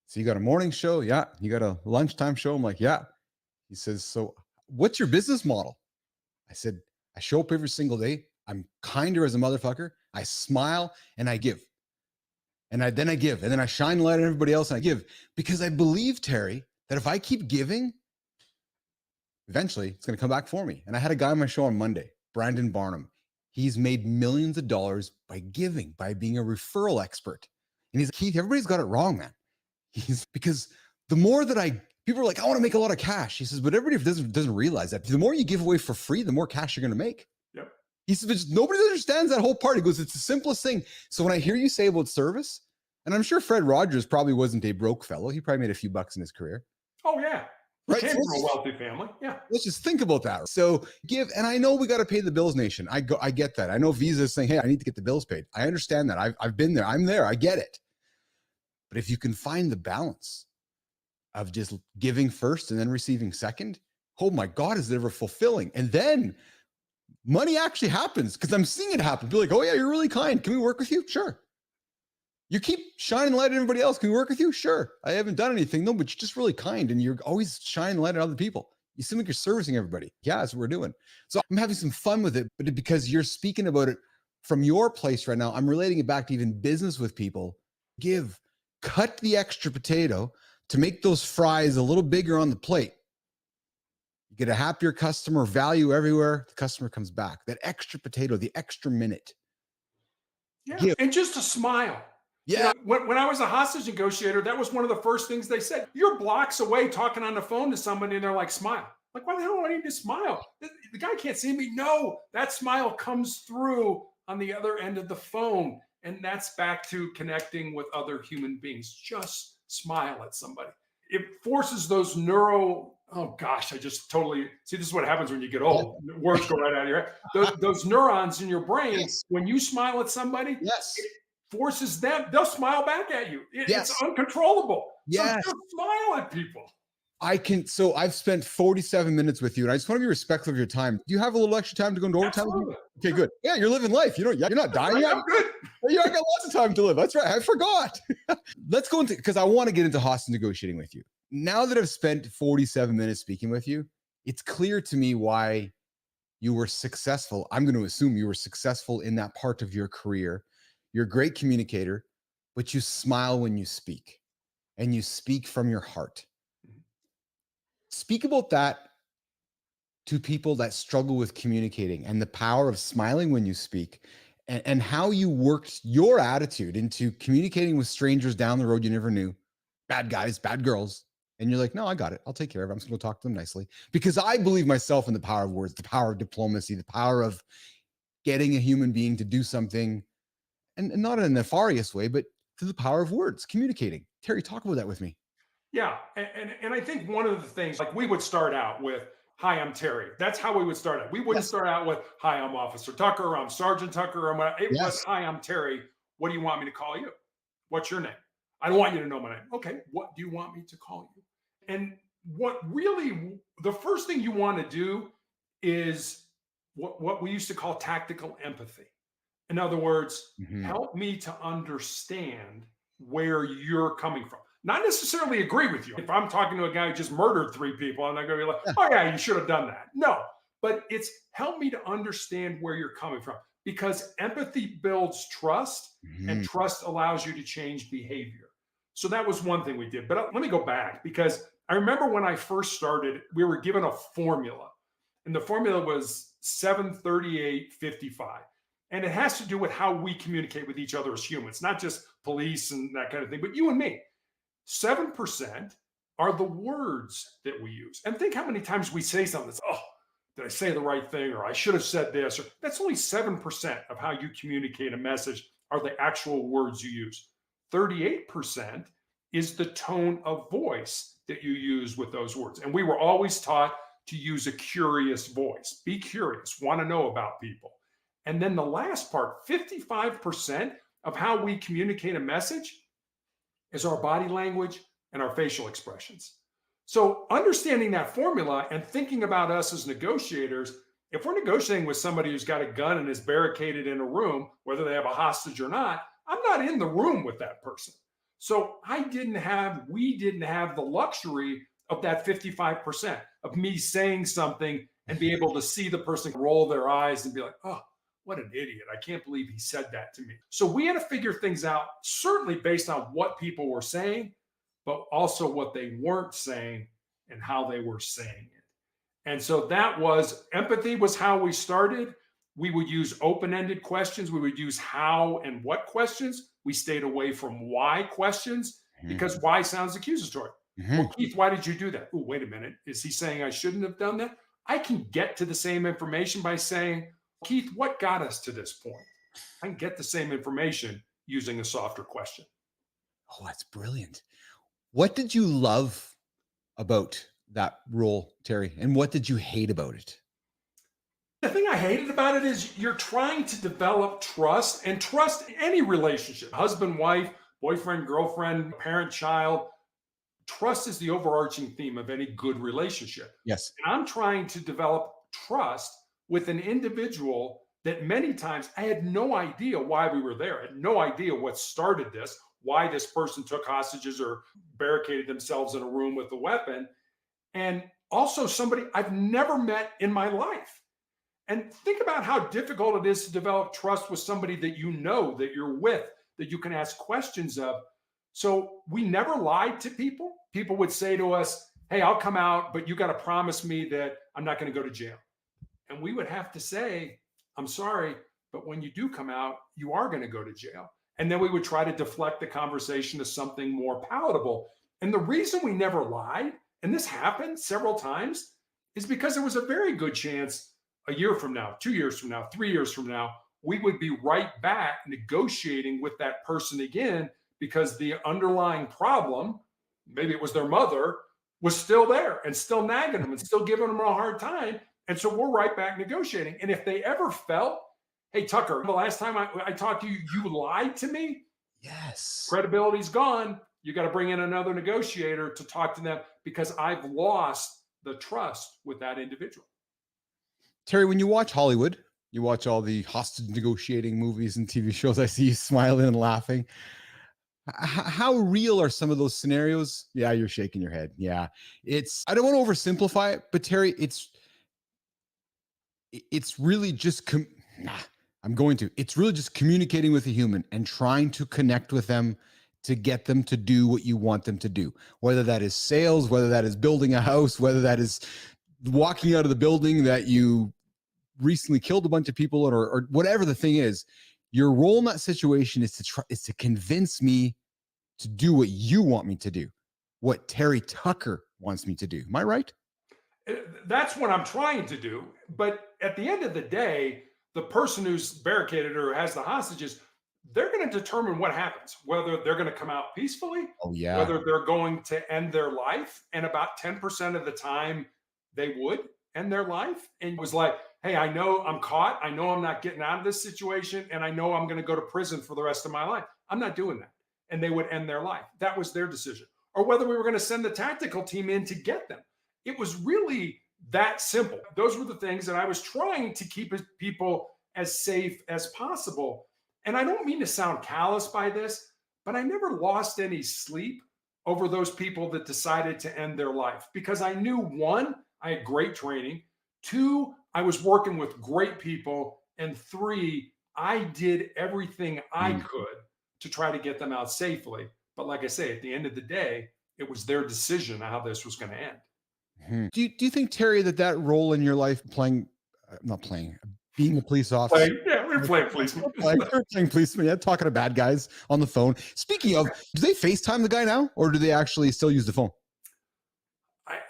So you got a morning show? Yeah. You got a lunchtime show? I'm like, yeah. He says, so what's your business model? I said, I show up every single day. I'm kinder as a motherfucker. I smile and I give. And then I give. And then I shine light on everybody else and I give. Because I believe, Terry, that if I keep giving, eventually it's going to come back for me. And I had a guy on my show on Monday, Brandon Barnum. He's made millions of dollars by giving, by being a referral expert. And he's like, Keith, everybody's got it wrong, man. Because the more that people are like, I want to make a lot of cash. He says, but everybody doesn't realize that the more you give away for free, the more cash you're going to make. Yep. He says, but nobody understands that whole part. He goes, it's the simplest thing. So when I hear you say about service, and I'm sure Fred Rogers probably wasn't a broke fellow. He probably made a few bucks in his career. Oh, yeah. Right. Came from a wealthy family. Yeah. Let's just think about that. So give, and I know we got to pay the bills, nation. I get that. I know Visa is saying, hey, I need to get the bills paid. I understand that. I've been there. I'm there. I get it. But if you can find the balance of just giving first and then receiving second, oh my God, is it ever fulfilling? And then money actually happens because I'm seeing it happen. Be like, oh yeah, you're really kind. Can we work with you? Sure. You keep shining light on everybody else. Can we work with you? Sure. I haven't done anything. No, but you're just really kind and you're always shining light on other people. You seem like you're servicing everybody. Yeah, that's what we're doing. So I'm having some fun with it, but because you're speaking about it from your place right now, I'm relating it back to even business with people. Give. Cut the extra potato to make those fries a little bigger on the plate. You get a happier customer, value everywhere. The customer comes back. That extra potato, the extra minute. Yeah. Give. And just a smile. Yeah. When I was a hostage negotiator, that was one of the first things they said. You're blocks away talking on the phone to somebody and they're like, smile. Like, why the hell do I need to smile? The guy can't see me. No, that smile comes through on the other end of the phone. And that's back to connecting with other human beings. Just smile at somebody. It forces those oh gosh, I just totally see. This is what happens when you get old. Words go right out of your head. Those neurons in your brain, yes. When you smile at somebody, yes, it forces them. They'll smile back at you. Yes. It's uncontrollable. Yes. So just smile at people. So I've spent 47 minutes with you, and I just want to be respectful of your time. Do you have a little extra time to go into overtime? Absolutely. Okay, good. Yeah, you're living life. You're not dying yet. I'm good. You got lots of time to live. That's right. I forgot. Let's go into, because I want to get into hostage negotiating with you. Now that I've spent 47 minutes speaking with you, it's clear to me why you were successful. I'm going to assume you were successful in that part of your career. You're a great communicator, but you smile when you speak, and you speak from your heart. Speak about that to people that struggle with communicating and the power of smiling when you speak, and how you worked your attitude into communicating with strangers down the road you never knew, bad guys, bad girls. And you're like, no, I got it. I'll take care of it. I'm just going to talk to them nicely, because I believe myself in the power of words, the power of diplomacy, the power of getting a human being to do something, and not in a nefarious way, but to the power of words, communicating. Terry, talk about that with me. Yeah. And I think one of the things, like, we would start out with, hi, I'm Terry. That's how we would start out. We wouldn't start out with, hi, I'm Officer Tucker, or I'm Sergeant Tucker. It was, hi, I'm Terry. What do you want me to call you? What's your name? I don't want you to know my name. Okay, what do you want me to call you? And what really, the first thing you want to do is what we used to call tactical empathy. In other words, Mhm. help me to understand where you're coming from. Not necessarily agree with you. If I'm talking to a guy who just murdered 3 people, I'm not going to be like, Yeah. oh, yeah, you should have done that. No, but it's help me to understand where you're coming from because empathy builds trust and Mhm. trust allows you to change behavior. So that was one thing we did. But let me go back because I remember when I first started, we were given a formula, and the formula was 73855. And it has to do with how we communicate with each other as humans, not just police and that kind of thing, but you and me. 7% are the words that we use. And think how many times we say something that's, oh, did I say the right thing? Or I should have said this. Or that's only 7% of how you communicate a message are the actual words you use. 38% is the tone of voice that you use with those words. And we were always taught to use a curious voice. Be curious, want to know about people. And then the last part, 55% of how we communicate a message is our body language and our facial expressions. So, understanding that formula and thinking about us as negotiators, if we're negotiating with somebody who's got a gun and is barricaded in a room, whether they have a hostage or not, I'm not in the room with that person. So, we didn't have the luxury of that 55% of me saying something and be able to see the person roll their eyes and be like, oh, what an idiot. I can't believe he said that to me. So we had to figure things out, certainly based on what people were saying, but also what they weren't saying and how they were saying it. And so that was empathy, was how we started. We would use open ended questions. We would use how and what questions. We stayed away from why questions Mhm. because why sounds accusatory. Well, Mhm. Keith, why did you do that? Oh, wait a minute. Is he saying I shouldn't have done that? I can get to the same information by saying, Keith, what got us to this point? I can get the same information using a softer question. Oh, that's brilliant. What did you love about that role, Terry? And what did you hate about it? The thing I hated about it is you're trying to develop trust and trust any relationship, husband, wife, boyfriend, girlfriend, parent, child. Trust is the overarching theme of any good relationship. Yes. And I'm trying to develop trust with an individual that many times I had no idea why we were there. I had no idea what started this, why this person took hostages or barricaded themselves in a room with a weapon. And also somebody I've never met in my life. And think about how difficult it is to develop trust with somebody that you know, that you're with, that you can ask questions of. So we never lied to people. People would say to us, hey, I'll come out, but you got to promise me that I'm not going to go to jail. And we would have to say, I'm sorry, but when you do come out, you are going to go to jail. And then we would try to deflect the conversation to something more palatable. And the reason we never lied, and this happened several times, is because there was a very good chance a year from now, 2 years from now, 3 years from now, we would be right back negotiating with that person again because the underlying problem, maybe it was their mother, was still there and still nagging them and still giving them a hard time. And so we're right back negotiating. And if they ever felt, hey, Tucker, the last time I talked to you, you lied to me, Yes. credibility's gone. You got to bring in another negotiator to talk to them because I've lost the trust with that individual. Terry, when you watch Hollywood, you watch all the hostage negotiating movies and TV shows. I see you smiling and laughing. How real are some of those scenarios? Yeah, you're shaking your head. Yeah, I don't want to oversimplify it, but Terry, it's really just, it's really just communicating with a human and trying to connect with them to get them to do what you want them to do. Whether that is sales, whether that is building a house, whether that is walking out of the building that you recently killed a bunch of people or whatever the thing is, your role in that situation is to convince me to do what you want me to do, what Terry Tucker wants me to do. Am I right? That's what I'm trying to do. But at the end of the day, the person who's barricaded or has the hostages, they're going to determine what happens, whether they're going to come out peacefully, Oh yeah. whether they're going to end their life. And about 10% of the time, they would end their life. And it was like, hey, I know I'm caught. I know I'm not getting out of this situation. And I know I'm going to go to prison for the rest of my life. I'm not doing that. and they would end their life. That was their decision. Or whether we were going to send the tactical team in to get them. It was really that simple. Those were the things that I was trying to keep people as safe as possible. And I don't mean to sound callous by this, but I never lost any sleep over those people that decided to end their life, because I knew, one, I had great training, two, I was working with great people, and three, I did everything I could to try to get them out safely. But like I say, at the end of the day, it was their decision how this was going to end. Do you think, Terry, that role in your life being a police officer? We're playing policeman. We're playing policeman, yeah, talking to bad guys on the phone. Speaking of, do they FaceTime the guy now, or do they actually still use the phone?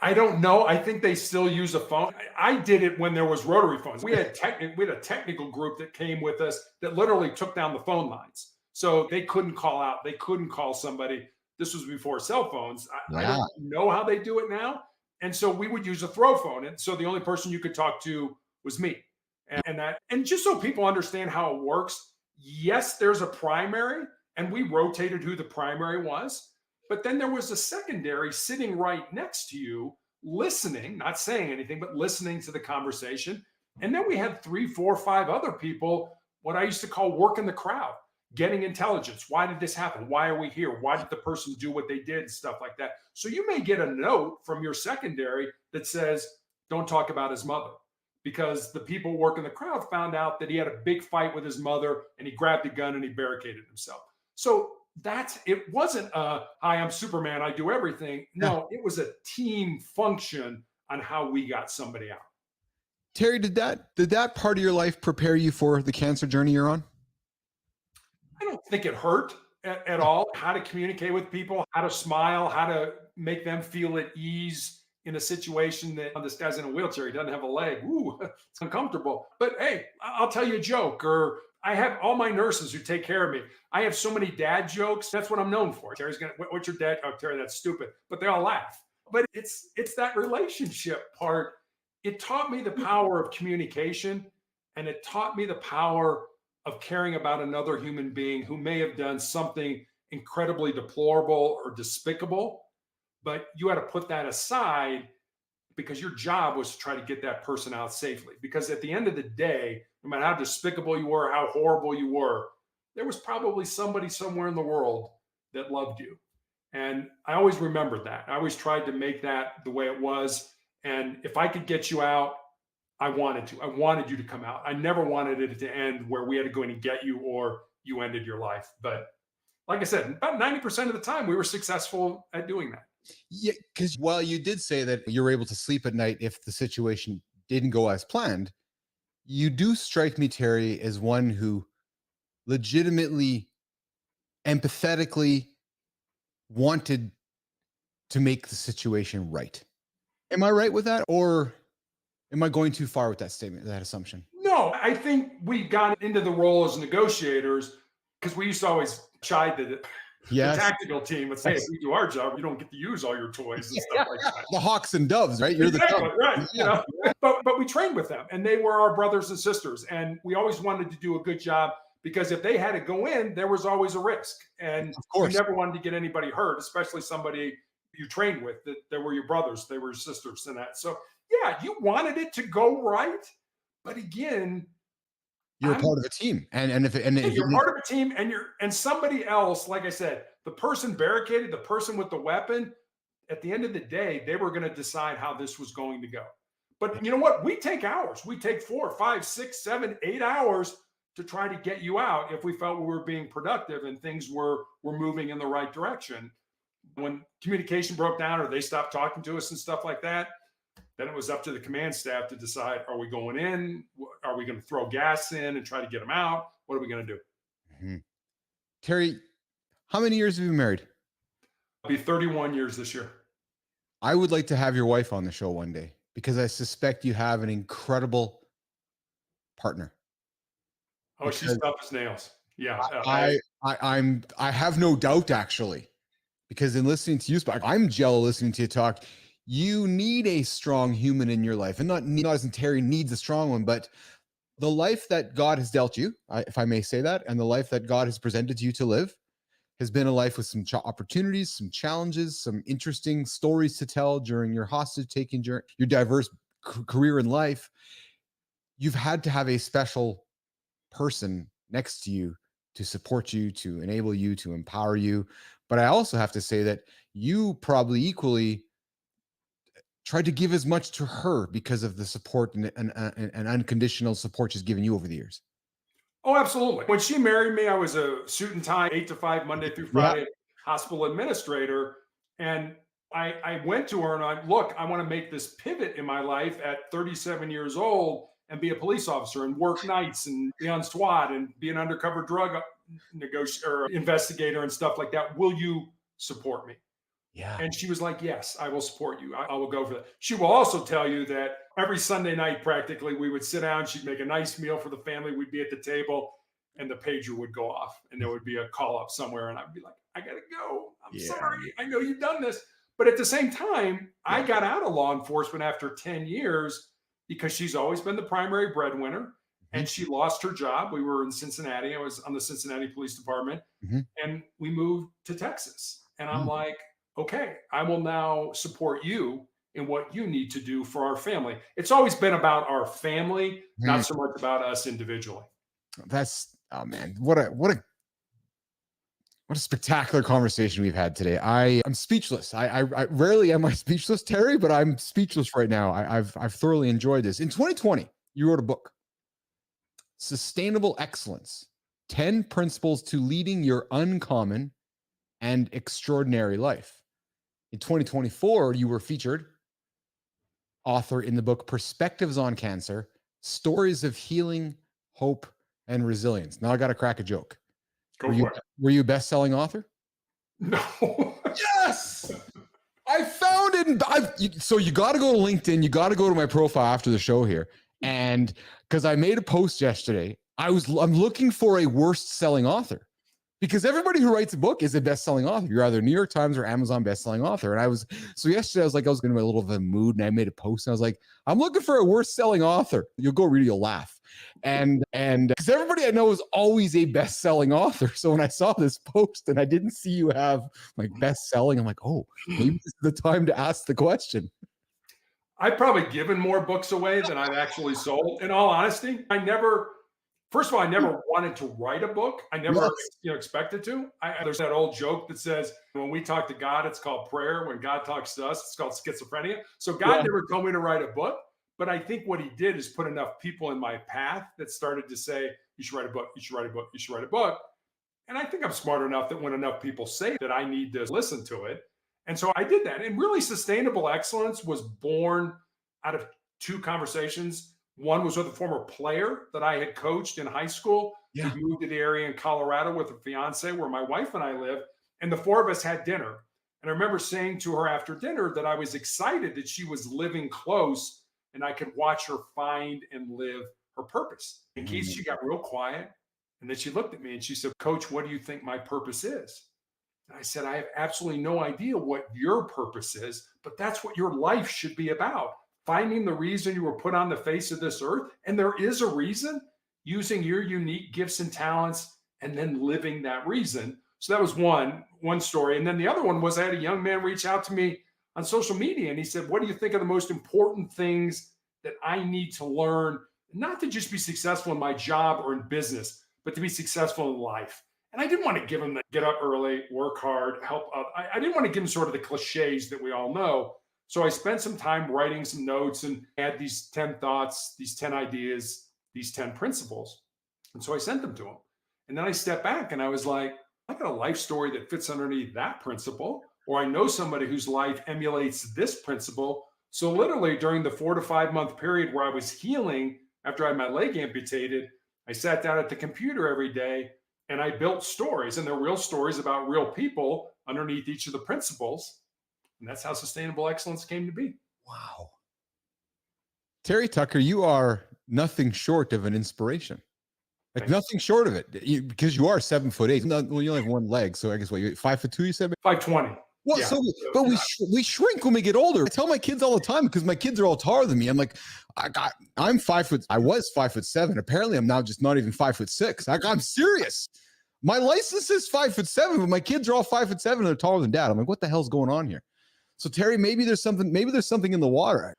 I don't know. I think they still use a phone. I did it when there was rotary phones. We had a technical group that came with us that literally took down the phone lines. So they couldn't call out. They couldn't call somebody. This was before cell phones. I don't know how they do it now. And so we would use a throw phone. And so the only person you could talk to was me. And just so people understand how it works, yes, there's a primary, and we rotated who the primary was. But then there was a secondary sitting right next to you, listening, not saying anything, but listening to the conversation. And then we had 3, 4, 5 other people, what I used to call working the crowd, getting intelligence. Why did this happen? Why are we here? Why did the person do what they did? Stuff like that. So you may get a note from your secondary that says, don't talk about his mother, because the people working the crowd found out that he had a big fight with his mother and he grabbed a gun and he barricaded himself. So it wasn't hi, I'm Superman, I do everything. No, it was a team function on how we got somebody out. Terry, did that part of your life prepare you for the cancer journey you're on? I don't think it hurt at all. How to communicate with people, how to smile, how to make them feel at ease in a situation that this guy's in a wheelchair, he doesn't have a leg. Ooh, it's uncomfortable. But hey, I'll tell you a joke, or I have all my nurses who take care of me. I have so many dad jokes. That's what I'm known for. Terry's what's your dad? Oh, Terry, that's stupid. But they all laugh. But it's that relationship part. It taught me the power of communication, and it taught me the power of caring about another human being who may have done something incredibly deplorable or despicable, but you had to put that aside because your job was to try to get that person out safely. Because at the end of the day, no matter how despicable you were, how horrible you were, there was probably somebody somewhere in the world that loved you. And I always remembered that. I always tried to make that the way it was. And if I could get you out, I wanted you to come out. I never wanted it to end where we had to go in and get you or you ended your life. But like I said, about 90% of the time we were successful at doing that. Yeah, because while you did say that you were able to sleep at night if the situation didn't go as planned, you do strike me, Terry, as one who legitimately, empathetically wanted to make the situation right. Am I right with that? Or am I going too far with that statement, that assumption? No, I think we got into the role as negotiators because we used to always chide the tactical team and say, if we do our job, you don't get to use all your toys and stuff like that. The hawks and doves, right? You're exactly, the right. Yeah. But we trained with them, and they were our brothers and sisters. And we always wanted to do a good job because if they had to go in, there was always a risk. And you never wanted to get anybody hurt, especially somebody you trained with, that they were your brothers, they were your sisters and that. So yeah, you wanted it to go right. But again, you're part of a team. And if you're part of a team and somebody else, like I said, the person barricaded, the person with the weapon, at the end of the day, they were going to decide how this was going to go. But you know what? We take hours. We take 4, 5, 6, 7, 8 hours to try to get you out if we felt we were being productive and things were moving in the right direction. When communication broke down or they stopped talking to us and stuff like that, then it was up to the command staff to decide, are we going in? Are we going to throw gas in and try to get them out? What are we going to do? Mm-hmm. Terry, how many years have you been married? I'll be 31 years this year. I would like to have your wife on the show one day because I suspect you have an incredible partner. Oh, she's tough as nails. Yeah. I have no doubt, actually, because in listening to you, I'm jealous listening to you talk. You need a strong human in your life, and not as in Terry needs a strong one, but the life that God has dealt you, if I may say that, and the life that God has presented to you to live has been a life with some opportunities, some challenges, some interesting stories to tell during your hostage taking journey, your diverse career in life. You've had to have a special person next to you to support you, to enable you, to empower you. But I also have to say that you probably equally tried to give as much to her because of the support and unconditional support she's given you over the years. Oh, absolutely. When she married me, I was a suit and tie, 8 to 5, Monday through Yeah. Friday, hospital administrator. And I went to her and look, I want to make this pivot in my life at 37 years old and be a police officer and work nights and be on SWAT and be an undercover drug negotiator, investigator and stuff like that. Will you support me? Yeah. And she was like, yes, I will support you. I will go for that. She will also tell you that every Sunday night, practically, we would sit down. She'd make a nice meal for the family. We'd be at the table and the pager would go off and there would be a call up somewhere. And I'd be like, I got to go. I'm sorry. I know you've done this. But at the same time, I got out of law enforcement after 10 years because she's always been the primary breadwinner and she lost her job. We were in Cincinnati. I was on the Cincinnati Police Department and we moved to Texas. And I'm like, okay, I will now support you in what you need to do for our family. It's always been about our family, not so much about us individually. That's, oh man, what a spectacular conversation we've had today. I'm speechless. I rarely am I speechless, Terry, but I'm speechless right now. I've thoroughly enjoyed this. In 2020, you wrote a book, Sustainable Excellence: 10 Principles to Leading Your Uncommon and Extraordinary Life. In 2024, you were featured author in the book Perspectives on Cancer: Stories of Healing, Hope, and Resilience. Now I got to crack a joke. Were you a best-selling author? No. Yes! I found it. So you got to go to LinkedIn. You got to go to my profile after the show here. And because I made a post yesterday, I'm looking for a worst-selling author. Because everybody who writes a book is a best-selling author. You're either New York Times or Amazon best-selling author. And yesterday I was like, I was going to be a little bit of a mood and I made a post and I was like, I'm looking for a worst-selling author. You'll go read it, you'll laugh. And because everybody I know is always a best-selling author. So when I saw this post and I didn't see you have like best-selling, I'm like, oh, maybe this is the time to ask the question. I've probably given more books away than I've actually sold. In all honesty, First of all, I never wanted to write a book. I never expected to. There's that old joke that says, when we talk to God, it's called prayer. When God talks to us, it's called schizophrenia. So God never told me to write a book. But I think what he did is put enough people in my path that started to say, you should write a book, you should write a book, you should write a book. And I think I'm smart enough that when enough people say that, I need to listen to it. And so I did that. And really, Sustainable Excellence was born out of 2 conversations. One was with a former player that I had coached in high school. Yeah. We moved to the area in Colorado with a fiance where my wife and I live, and the 4 of us had dinner. And I remember saying to her after dinner that I was excited that she was living close and I could watch her find and live her purpose. In case she got real quiet, and then she looked at me and she said, Coach, what do you think my purpose is? And I said, I have absolutely no idea what your purpose is, but that's what your life should be about. Finding the reason you were put on the face of this earth, and there is a reason, using your unique gifts and talents, and then living that reason. So that was one story. And then the other one was I had a young man reach out to me on social media, and he said, what do you think are the most important things that I need to learn, not to just be successful in my job or in business, but to be successful in life? And I didn't want to give him the get up early, work hard, help up. I didn't want to give him sort of the cliches that we all know. So I spent some time writing some notes and had these 10 thoughts, these 10 ideas, these 10 principles. And so I sent them to him. And then I stepped back and I was like, I got a life story that fits underneath that principle, or I know somebody whose life emulates this principle. So literally during the 4 to 5 month period where I was healing after I had my leg amputated, I sat down at the computer every day and I built stories, and they're real stories about real people underneath each of the principles. And that's how Sustainable Excellence came to be. Wow. Terry Tucker, you are nothing short of an inspiration. Like Thanks. Nothing short of it, because you are 7'8". Well, you only have one leg, so I guess what, you're 5'2", you said? 5'20". Well, yeah. But we shrink when we get older. I tell my kids all the time, because my kids are all taller than me. I'm like, I'm 5 foot. I was 5'7". Apparently, I'm now just not even 5'6". I'm serious. My license is 5'7", but my kids are all 5'7" and they're taller than dad. I'm like, what the hell's going on here? So Terry, maybe there's something in the water.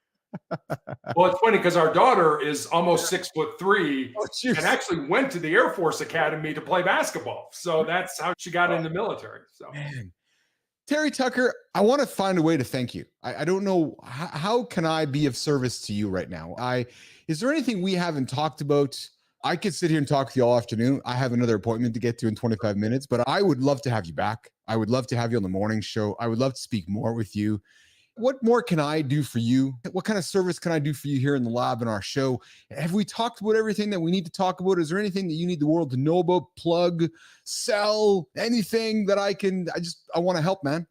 Well, it's funny because our daughter is almost 6'3" and actually went to the Air Force Academy to play basketball. So that's how she got in the military. So, man. Terry Tucker, I want to find a way to thank you. I don't know, how can I be of service to you right now? Is there anything we haven't talked about? I could sit here and talk with you all afternoon. I have another appointment to get to in 25 minutes, but I would love to have you back. I would love to have you on the morning show. I would love to speak more with you. What more can I do for you? What kind of service can I do for you here in the lab in our show? Have we talked about everything that we need to talk about? Is there anything that you need the world to know about, plug, sell, anything that I want to help, man?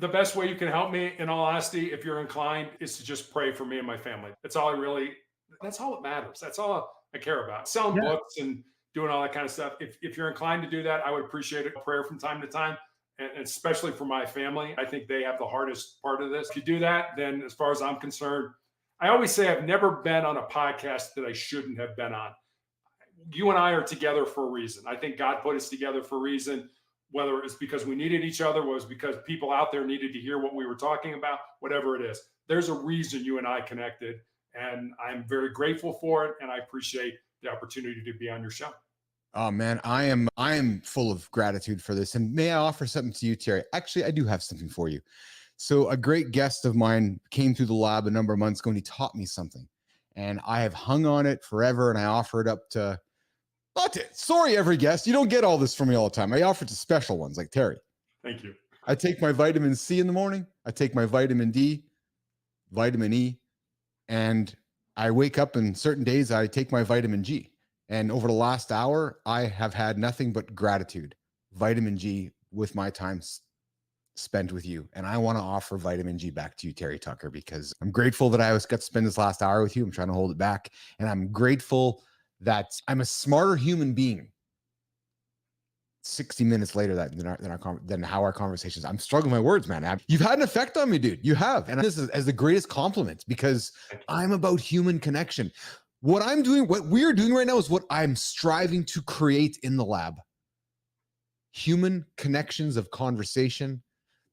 The best way you can help me, in all honesty, if you're inclined, is to just pray for me and my family. That's all it matters. That's all I care about. Selling books and doing all that kind of stuff. If you're inclined to do that, I would appreciate a prayer from time to time. And especially for my family, I think they have the hardest part of this. If you do that, then as far as I'm concerned, I always say I've never been on a podcast that I shouldn't have been on. You and I are together for a reason. I think God put us together for a reason, whether it's because we needed each other, was because people out there needed to hear what we were talking about, whatever it is. There's a reason you and I connected, and I'm very grateful for it, and I appreciate the opportunity to be on your show. Oh man, I am full of gratitude for this. And may I offer something to you, Terry? Actually, I do have something for you. So a great guest of mine came through the lab a number of months ago and he taught me something. And I have hung on it forever. And I offer it up to, sorry, every guest. You don't get all this from me all the time. I offer it to special ones like Terry. Thank you. I take my vitamin C in the morning. I take my vitamin D, vitamin E, and I wake up and certain days I take my vitamin G. And over the last hour, I have had nothing but gratitude, vitamin G, with my time spent with you. And I want to offer vitamin G back to you, Terry Tucker, because I'm grateful that I got to spend this last hour with you. I'm trying to hold it back. And I'm grateful that I'm a smarter human being 60 minutes later than how our conversations. I'm struggling with my words, man. You've had an effect on me, dude. You have. And this is as the greatest compliment because I'm about human connection. What I'm doing, what we're doing right now is what I'm striving to create in the lab. Human connections of conversation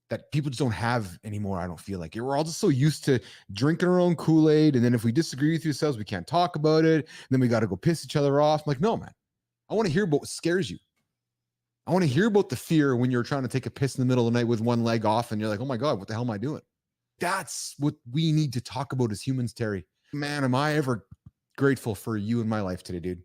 that people just don't have anymore, I don't feel like. We're all just so used to drinking our own Kool-Aid, and then if we disagree with yourselves, we can't talk about it, and then we got to go piss each other off. I'm like, no, man. I want to hear about what scares you. I want to hear about the fear when you're trying to take a piss in the middle of the night with one leg off, and you're like, oh my God, what the hell am I doing? That's what we need to talk about as humans, Terry. Man, am I ever grateful for you in my life today, dude.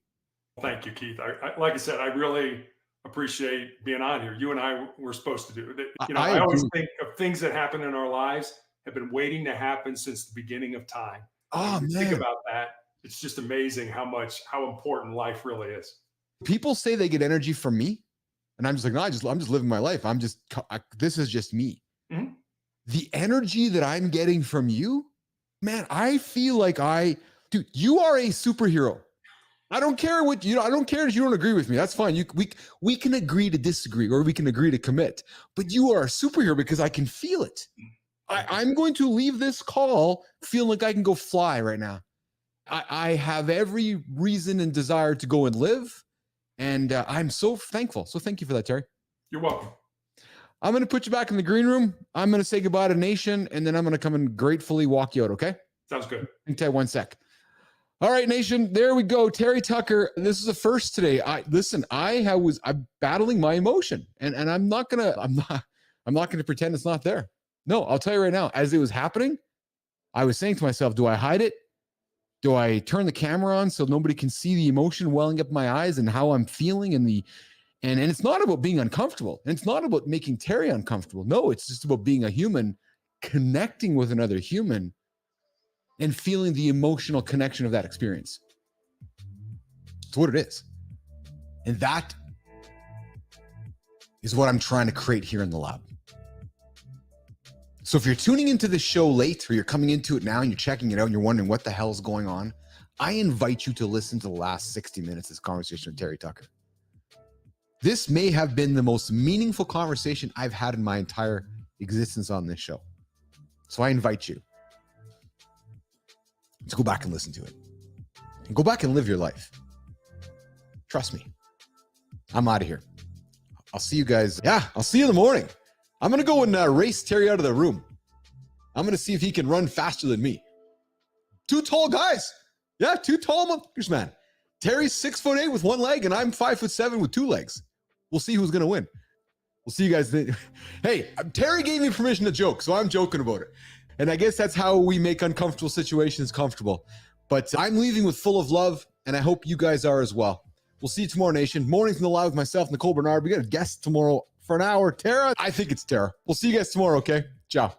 Thank you, Keith. I like I said, I really appreciate being on here. You and I were supposed to do it. You know, I always think of things that happen in our lives have been waiting to happen since the beginning of time. Oh, man. Think about that. It's just amazing how important life really is. People say they get energy from me, and I'm just like, no, I'm just living my life. This is just me. Mm-hmm. The energy that I'm getting from you, man, I feel like dude, you are a superhero. I don't care I don't care if you don't agree with me. That's fine. We can agree to disagree, or we can agree to commit, but you are a superhero because I can feel it. I'm going to leave this call feeling like I can go fly right now. I have every reason and desire to go and live. And I'm so thankful. So thank you for that, Terry. You're welcome. I'm going to put you back in the green room. I'm going to say goodbye to Nation, and then I'm going to come and gratefully walk you out, okay? Sounds good. Hang 1 sec. All right, Nation, there we go. Terry Tucker, this is a first today. I'm battling my emotion, and I'm not gonna pretend it's not there. No, I'll tell you right now, as it was happening, I was saying to myself, do I hide it? Do I turn the camera on so nobody can see the emotion welling up my eyes and how I'm feeling? And it's not about being uncomfortable. And it's not about making Terry uncomfortable. No, it's just about being a human, connecting with another human and feeling the emotional connection of that experience. It's what it is. And that is what I'm trying to create here in the lab. So if you're tuning into this show late, or you're coming into it now and you're checking it out and you're wondering what the hell is going on, I invite you to listen to the last 60 minutes of this conversation with Terry Tucker. This may have been the most meaningful conversation I've had in my entire existence on this show. So I invite you to go back and listen to it. And go back and live your life. Trust me. I'm out of here. I'll see you guys. Yeah, I'll see you in the morning. I'm going to go and race Terry out of the room. I'm going to see if he can run faster than me. Two tall guys. Yeah, two tall motherfuckers, man. Terry's 6'8" with one leg, and I'm 5'7" with two legs. We'll see who's going to win. We'll see you guys then. Hey, Terry gave me permission to joke, so I'm joking about it. And I guess that's how we make uncomfortable situations comfortable. But I'm leaving with full of love, and I hope you guys are as well. We'll see you tomorrow, Nation. Mornings in the Live with myself, Nicole Bernard. We got a guest tomorrow for an hour. Tara, I think it's Tara. We'll see you guys tomorrow, okay? Ciao.